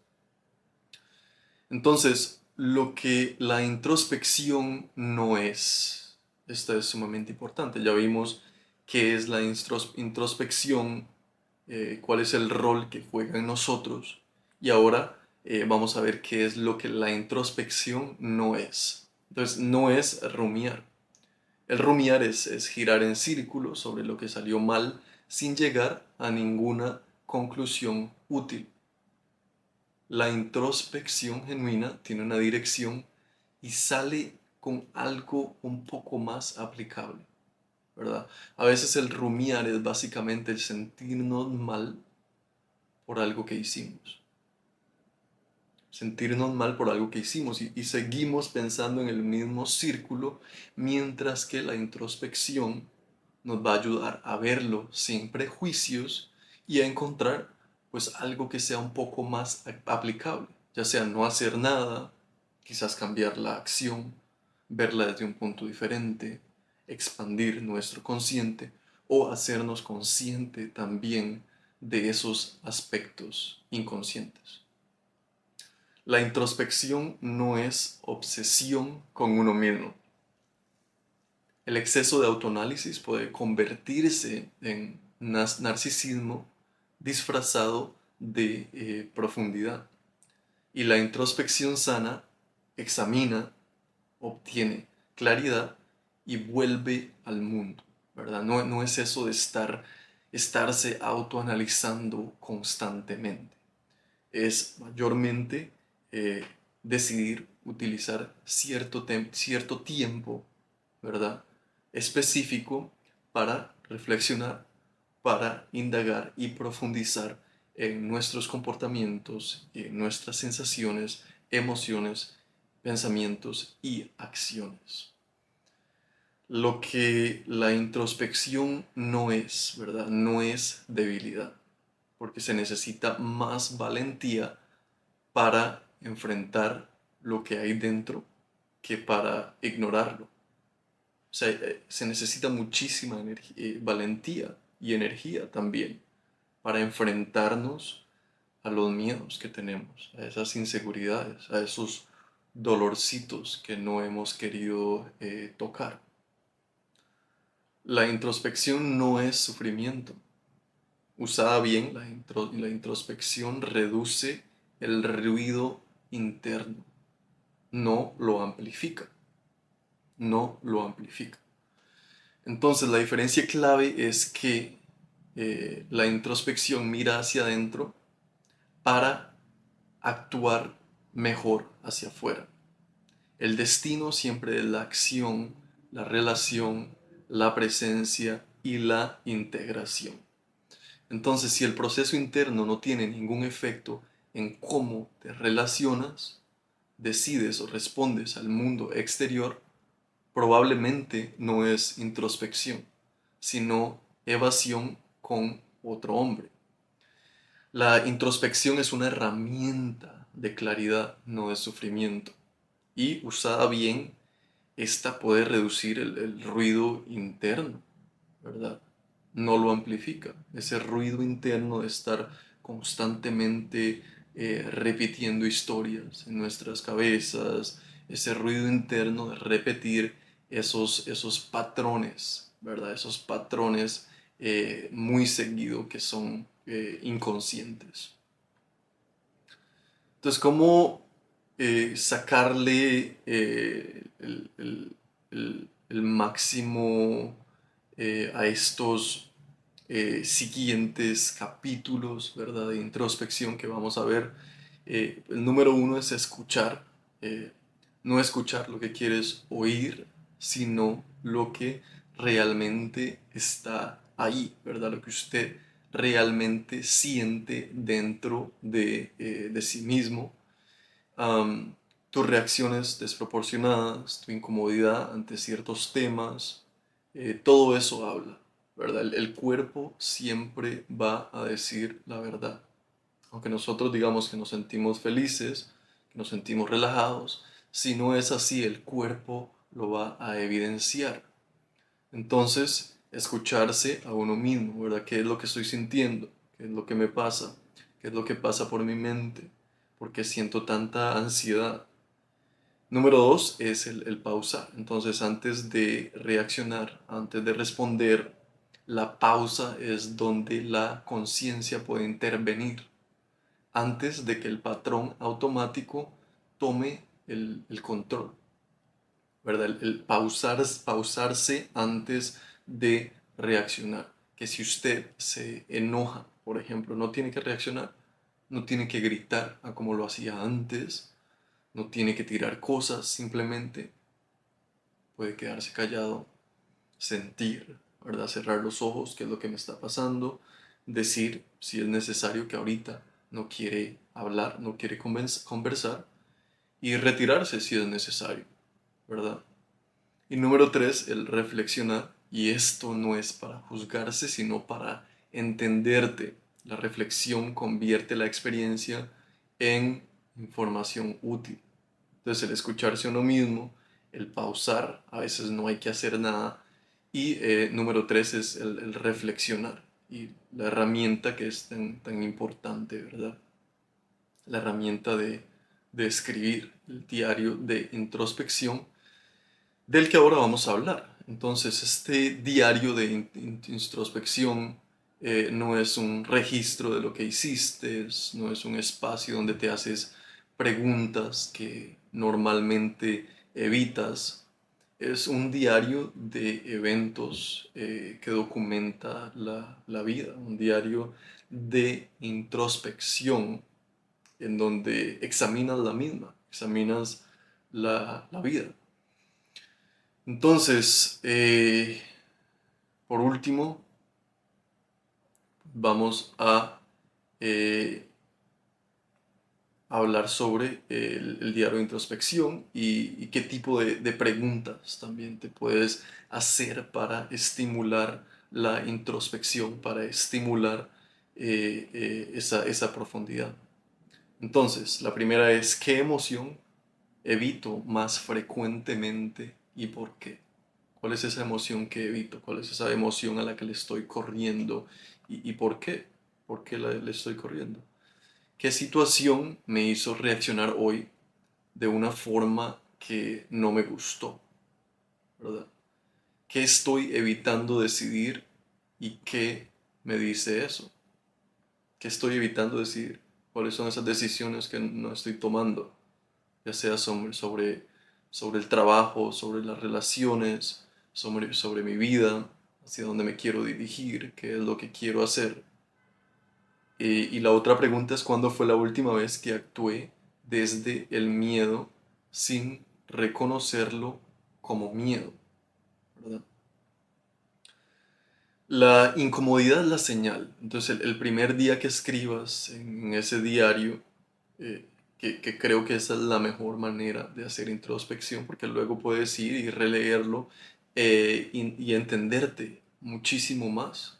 Entonces, lo que la introspección no es, esto es sumamente importante. Ya vimos qué es la introspección, cuál es el rol que juega en nosotros, y ahora vamos a ver qué es lo que la introspección no es. Entonces, no es rumiar. El rumiar es girar en círculos sobre lo que salió mal sin llegar a ninguna conclusión útil. La introspección genuina tiene una dirección y sale con algo un poco más aplicable, ¿verdad? A veces el rumiar es básicamente el sentirnos mal por algo que hicimos. Sentirnos mal por algo que hicimos y seguimos pensando en el mismo círculo, mientras que la introspección nos va a ayudar a verlo sin prejuicios y a encontrar pues algo que sea un poco más aplicable, ya sea no hacer nada, quizás cambiar la acción, verla desde un punto diferente, expandir nuestro consciente o hacernos consciente también de esos aspectos inconscientes. La introspección no es obsesión con uno mismo. El exceso de autoanálisis puede convertirse en narcisismo disfrazado de profundidad. Y la introspección sana examina, obtiene claridad y vuelve al mundo, ¿verdad? No es eso de estarse autoanalizando constantemente. Es mayormente eh, decidir utilizar cierto tiempo, ¿verdad? Específico para reflexionar, para indagar y profundizar en nuestros comportamientos, en nuestras sensaciones, emociones, pensamientos y acciones. Lo que la introspección no es, ¿verdad? No es debilidad, porque se necesita más valentía para enfrentar lo que hay dentro que para ignorarlo. O sea, se necesita muchísima valentía y energía también para enfrentarnos a los miedos que tenemos, a esas inseguridades, a esos dolorcitos que no hemos querido tocar. La introspección no es sufrimiento. Usada bien, la introspección reduce el ruido interno, no lo amplifica, no lo amplifica. Entonces la diferencia clave es que la introspección mira hacia adentro para actuar mejor hacia afuera. El destino siempre es la acción, la relación, la presencia y la integración. Entonces, si el proceso interno no tiene ningún efecto en cómo te relacionas, decides o respondes al mundo exterior, probablemente no es introspección, sino evasión con otro hombre. La introspección es una herramienta de claridad, no de sufrimiento. Y usada bien, esta puede reducir el ruido interno, ¿verdad? No lo amplifica. Ese ruido interno de estar constantemente repitiendo historias en nuestras cabezas, ese ruido interno de repetir esos patrones, ¿verdad? Esos patrones muy seguido que son inconscientes. Entonces, ¿cómo sacarle el máximo a estos siguientes capítulos, ¿verdad? De introspección que vamos a ver? El número uno es escuchar, eh, no escuchar lo que quieres oír, sino lo que realmente está ahí, ¿verdad? Lo que usted realmente siente dentro de sí mismo. Am, Tus reacciones desproporcionadas, tu incomodidad ante ciertos temas, todo eso habla, ¿verdad? El cuerpo siempre va a decir la verdad. Aunque nosotros digamos que nos sentimos felices, que nos sentimos relajados, si no es así, el cuerpo lo va a evidenciar. Entonces, escucharse a uno mismo, ¿verdad? ¿Qué es lo que estoy sintiendo? ¿Qué es lo que me pasa? ¿Qué es lo que pasa por mi mente? ¿Por qué siento tanta ansiedad? Número dos es el pausar. Entonces, antes de reaccionar, antes de responder, la pausa es donde la conciencia puede intervenir antes de que el patrón automático tome el control. ¿Verdad? Pausarse antes de reaccionar. Que si usted se enoja, por ejemplo, no tiene que reaccionar. no tiene que gritar a como lo hacía antes, no tiene que tirar cosas, simplemente puede quedarse callado, sentir, ¿verdad? Cerrar los ojos, qué es lo que me está pasando, decir si es necesario que ahorita no quiere hablar, no quiere conversar y retirarse si es necesario, ¿verdad? Y número tres, el reflexionar. Y esto no es para juzgarse, sino para entenderte. La reflexión convierte la experiencia en información útil. Entonces, el escucharse a uno mismo, el pausar, a veces no hay que hacer nada. Y número tres es el reflexionar. Y la herramienta que es tan importante, ¿verdad? La herramienta de escribir, el diario de introspección del que ahora vamos a hablar. Entonces, este diario de introspección no es un registro de lo que hiciste, no es un espacio donde te haces preguntas que normalmente evitas. Es un diario de eventos que documenta la vida, un diario de introspección en donde examinas la misma, examinas la vida. Entonces, por último, vamos a eh, hablar sobre el diario de introspección y qué tipo de preguntas también te puedes hacer para estimular la introspección, para estimular esa profundidad. Entonces, la primera es, ¿qué emoción evito más frecuentemente y por qué? ¿Cuál es esa emoción que evito? ¿Cuál es esa emoción a la que le estoy corriendo? ¿Y por qué? ¿Por qué le estoy corriendo? ¿Qué situación me hizo reaccionar hoy de una forma que no me gustó? ¿Verdad? ¿Qué estoy evitando decidir y qué me dice eso? ¿Qué estoy evitando decidir? ¿Cuáles son esas decisiones que no estoy tomando? Ya sea sobre el trabajo, sobre las relaciones, sobre mi vida, hacia dónde me quiero dirigir, qué es lo que quiero hacer. Y la otra pregunta es cuándo fue la última vez que actué desde el miedo sin reconocerlo como miedo, ¿verdad? La incomodidad es la señal. Entonces, el primer día que escribas en ese diario, eh, que creo que esa es la mejor manera de hacer introspección, porque luego puedes ir y releerlo y entenderte muchísimo más.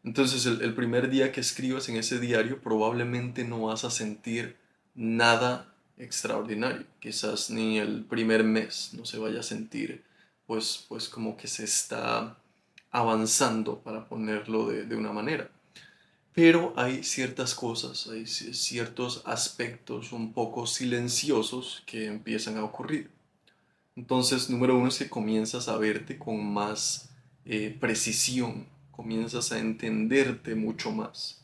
Entonces, el primer día que escribas en ese diario, probablemente no vas a sentir nada extraordinario. Quizás ni el primer mes no se vaya a sentir, pues como que se está avanzando, para ponerlo de una manera. Pero hay ciertas cosas, hay ciertos aspectos un poco silenciosos que empiezan a ocurrir. Entonces, número uno es que comienzas a verte con más precisión, comienzas a entenderte mucho más.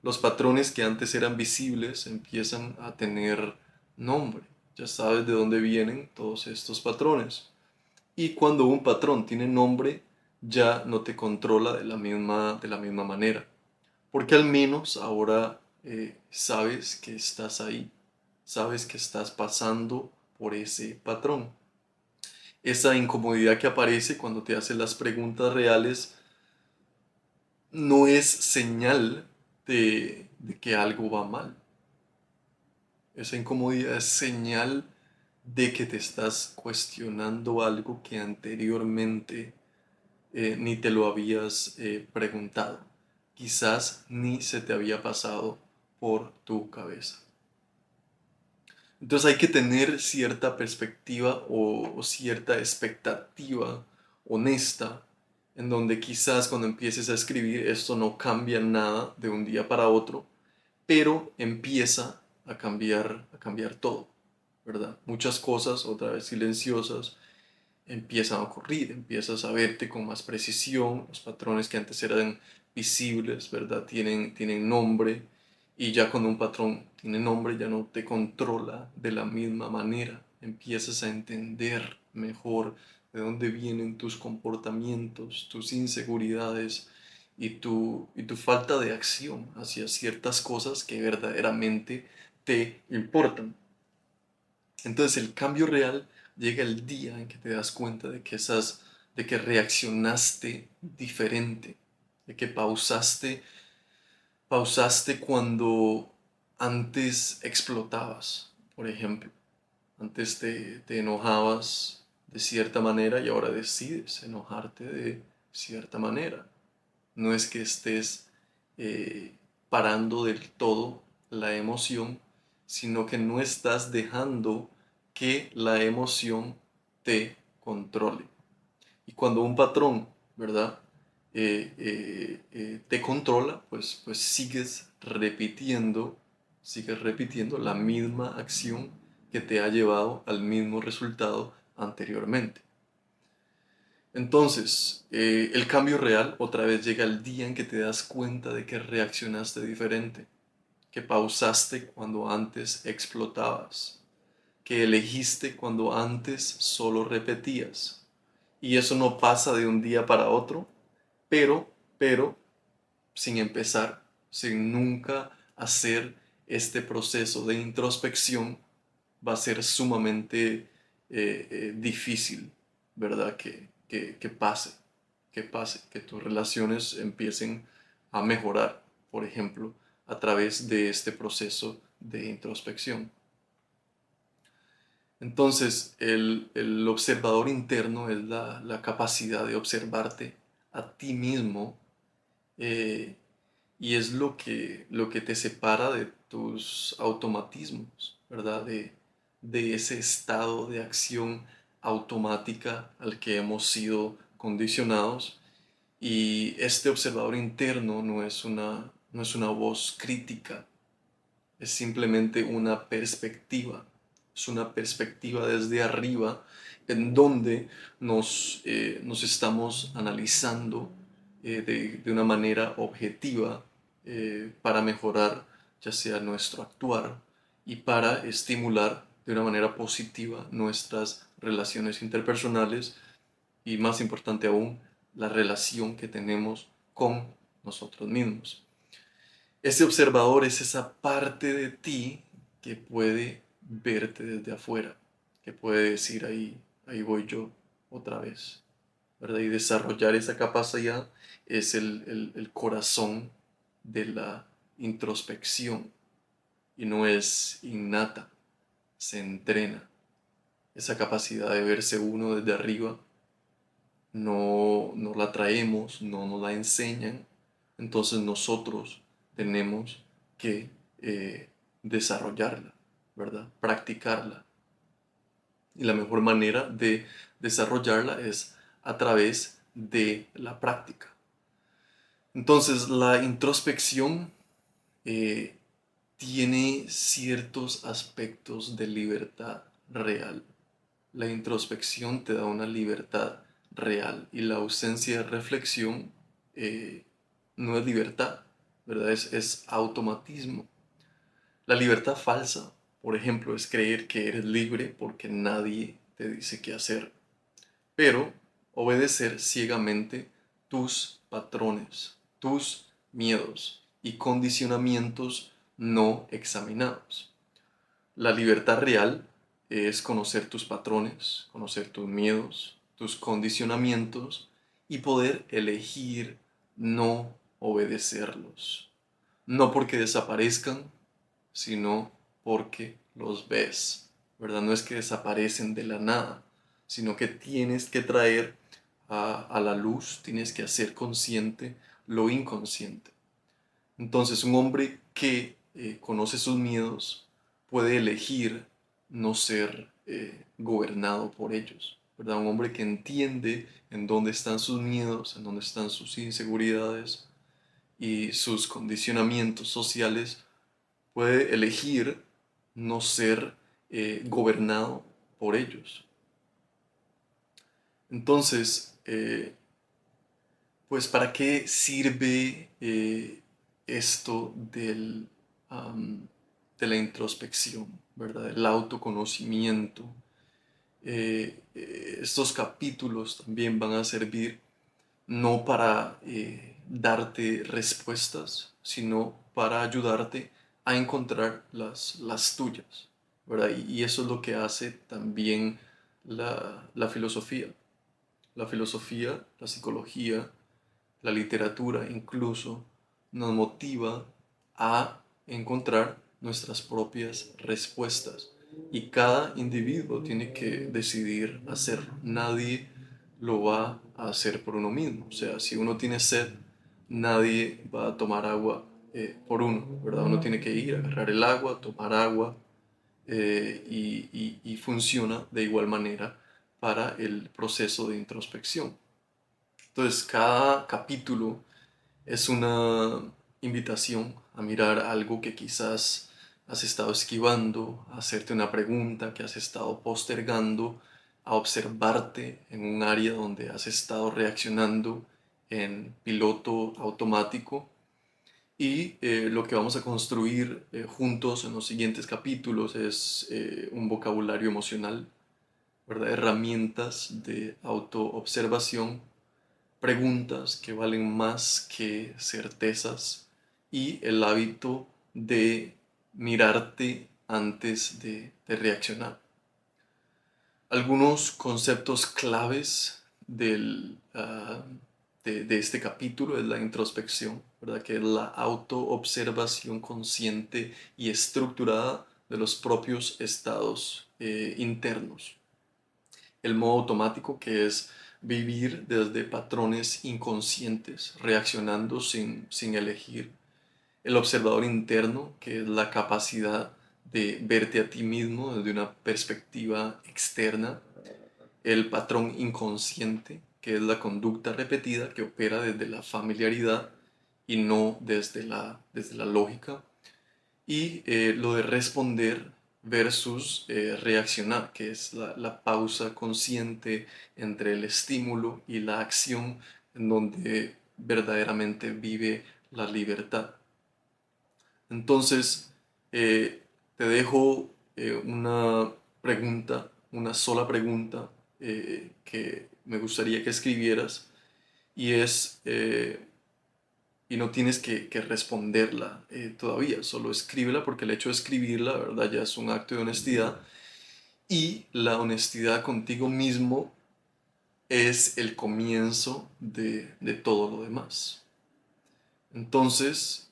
Los patrones que antes eran visibles empiezan a tener nombre. Ya sabes de dónde vienen todos estos patrones. Y cuando un patrón tiene nombre, ya no te controla de la misma manera. Porque al menos ahora sabes que estás ahí, sabes que estás pasando por ese patrón. Esa incomodidad que aparece cuando te haces las preguntas reales no es señal de que algo va mal. Esa incomodidad es señal de que te estás cuestionando algo que anteriormente ni te lo habías preguntado. Quizás ni se te había pasado por tu cabeza. Entonces hay que tener cierta perspectiva o cierta expectativa honesta en donde quizás cuando empieces a escribir esto no cambia nada de un día para otro, pero empieza a cambiar todo, ¿verdad? Muchas cosas, otra vez silenciosas, empiezan a ocurrir, empiezas a verte con más precisión, los patrones que antes eran visibles, ¿verdad? Tienen nombre y ya cuando un patrón tiene nombre ya no te controla de la misma manera, empiezas a entender mejor de dónde vienen tus comportamientos, tus inseguridades y tu falta de acción hacia ciertas cosas que verdaderamente te importan. Entonces el cambio real llega el día en que te das cuenta de que reaccionaste diferente, de que pausaste cuando antes explotabas, por ejemplo. Antes te enojabas de cierta manera y ahora decides enojarte de cierta manera. No es que estés eh, parando del todo la emoción, sino que no estás dejando que la emoción te controle. Y cuando un patrón, ¿verdad? Te controla, pues sigues repitiendo la misma acción que te ha llevado al mismo resultado anteriormente. Entonces, el cambio real otra vez llega el día en que te das cuenta de que reaccionaste diferente, que pausaste cuando antes explotabas, que elegiste cuando antes solo repetías. Y eso no pasa de un día para otro, pero, sin empezar, sin nunca hacer este proceso de introspección, va a ser sumamente difícil, ¿verdad? Que pase, que tus relaciones empiecen a mejorar, por ejemplo, a través de este proceso de introspección. Entonces, el observador interno es la capacidad de observarte a ti mismo eh, y es lo que te separa de tus automatismos, ¿verdad? De ese estado de acción automática al que hemos sido condicionados. Y este observador interno no es una voz crítica, es simplemente una perspectiva. Es una perspectiva desde arriba en donde nos estamos analizando de una manera objetiva para mejorar ya sea nuestro actuar y para estimular de una manera positiva nuestras relaciones interpersonales y más importante aún, la relación que tenemos con nosotros mismos. Ese observador es esa parte de ti que puede verte desde afuera, que puede decir ahí voy yo otra vez, ¿verdad? Y desarrollar esa capacidad es el corazón de la introspección y no es innata, se entrena. Esa capacidad de verse uno desde arriba no la traemos, no nos la enseñan, entonces nosotros tenemos que desarrollarla, ¿verdad? Practicarla. Y la mejor manera de desarrollarla es a través de la práctica. Entonces la introspección eh, tiene ciertos aspectos de libertad real. La introspección te da una libertad real y la ausencia de reflexión eh, no es libertad, ¿verdad? Es automatismo. La libertad falsa, por ejemplo, es creer que eres libre porque nadie te dice qué hacer, pero obedecer ciegamente tus patrones, tus miedos y condicionamientos no examinados. La libertad real es conocer tus patrones, conocer tus miedos, tus condicionamientos y poder elegir no obedecerlos. No porque desaparezcan, sino porque los ves, ¿verdad? No es que desaparecen de la nada, sino que tienes que traer a la luz, tienes que hacer consciente lo inconsciente. Entonces, un hombre que conoce sus miedos puede elegir no ser gobernado por ellos, ¿verdad? Un hombre que entiende en dónde están sus miedos, en dónde están sus inseguridades y sus condicionamientos sociales, puede elegir no ser gobernado por ellos. Entonces, pues, ¿para qué sirve esto de la introspección, ¿verdad? El autoconocimiento. Estos capítulos también van a servir no para darte respuestas, sino para ayudarte a encontrar las tuyas, ¿verdad? Y eso es lo que hace también la filosofía. La filosofía, la psicología, la literatura incluso nos motiva a encontrar nuestras propias respuestas. Y cada individuo tiene que decidir hacerlo. Nadie lo va a hacer por uno mismo. O sea, si uno tiene sed, nadie va a tomar agua por uno, ¿verdad? Uno tiene que ir, agarrar el agua, tomar agua, y funciona de igual manera para el proceso de introspección. Entonces, cada capítulo es una invitación a mirar algo que quizás has estado esquivando, a hacerte una pregunta que has estado postergando, a observarte en un área donde has estado reaccionando en piloto automático. Y lo que vamos a construir juntos en los siguientes capítulos es un vocabulario emocional, ¿verdad? Herramientas de autoobservación, preguntas que valen más que certezas y el hábito de mirarte antes de reaccionar. Algunos conceptos claves de este capítulo es la introspección, ¿verdad? Que es la autoobservación consciente y estructurada de los propios estados internos. El modo automático, que es vivir desde patrones inconscientes, reaccionando sin elegir. El observador interno, que es la capacidad de verte a ti mismo desde una perspectiva externa. El patrón inconsciente, que es la conducta repetida que opera desde la familiaridad y no desde la lógica. Y lo de responder versus reaccionar, que es la pausa consciente entre el estímulo y la acción, en donde verdaderamente vive la libertad. Entonces, te dejo una pregunta, una sola pregunta que me gustaría que escribieras, y es, y no tienes que responderla todavía, solo escríbela, porque el hecho de escribirla, ¿verdad? Ya es un acto de honestidad, y la honestidad contigo mismo es el comienzo de todo lo demás. Entonces,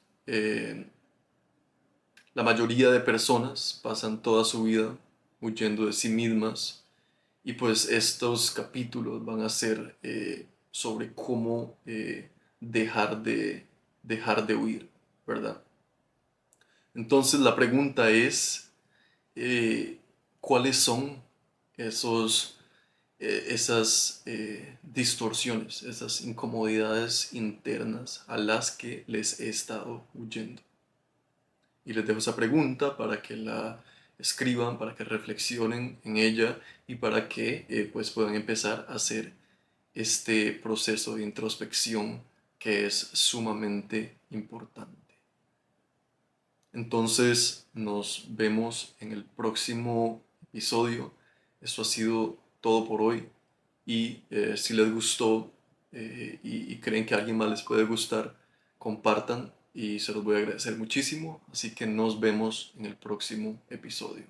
la mayoría de personas pasan toda su vida huyendo de sí mismas, y pues estos capítulos van a ser sobre cómo dejar de huir, ¿verdad? Entonces la pregunta es, eh, ¿cuáles son esos, esas distorsiones, esas incomodidades internas a las que les he estado huyendo? Y les dejo esa pregunta para que la escriban, para que reflexionen en ella y para que pues puedan empezar a hacer este proceso de introspección que es sumamente importante. Entonces nos vemos en el próximo episodio. Eso ha sido todo por hoy, y si les gustó y creen que a alguien más les puede gustar, compartan y se los voy a agradecer muchísimo. Así que nos vemos en el próximo episodio.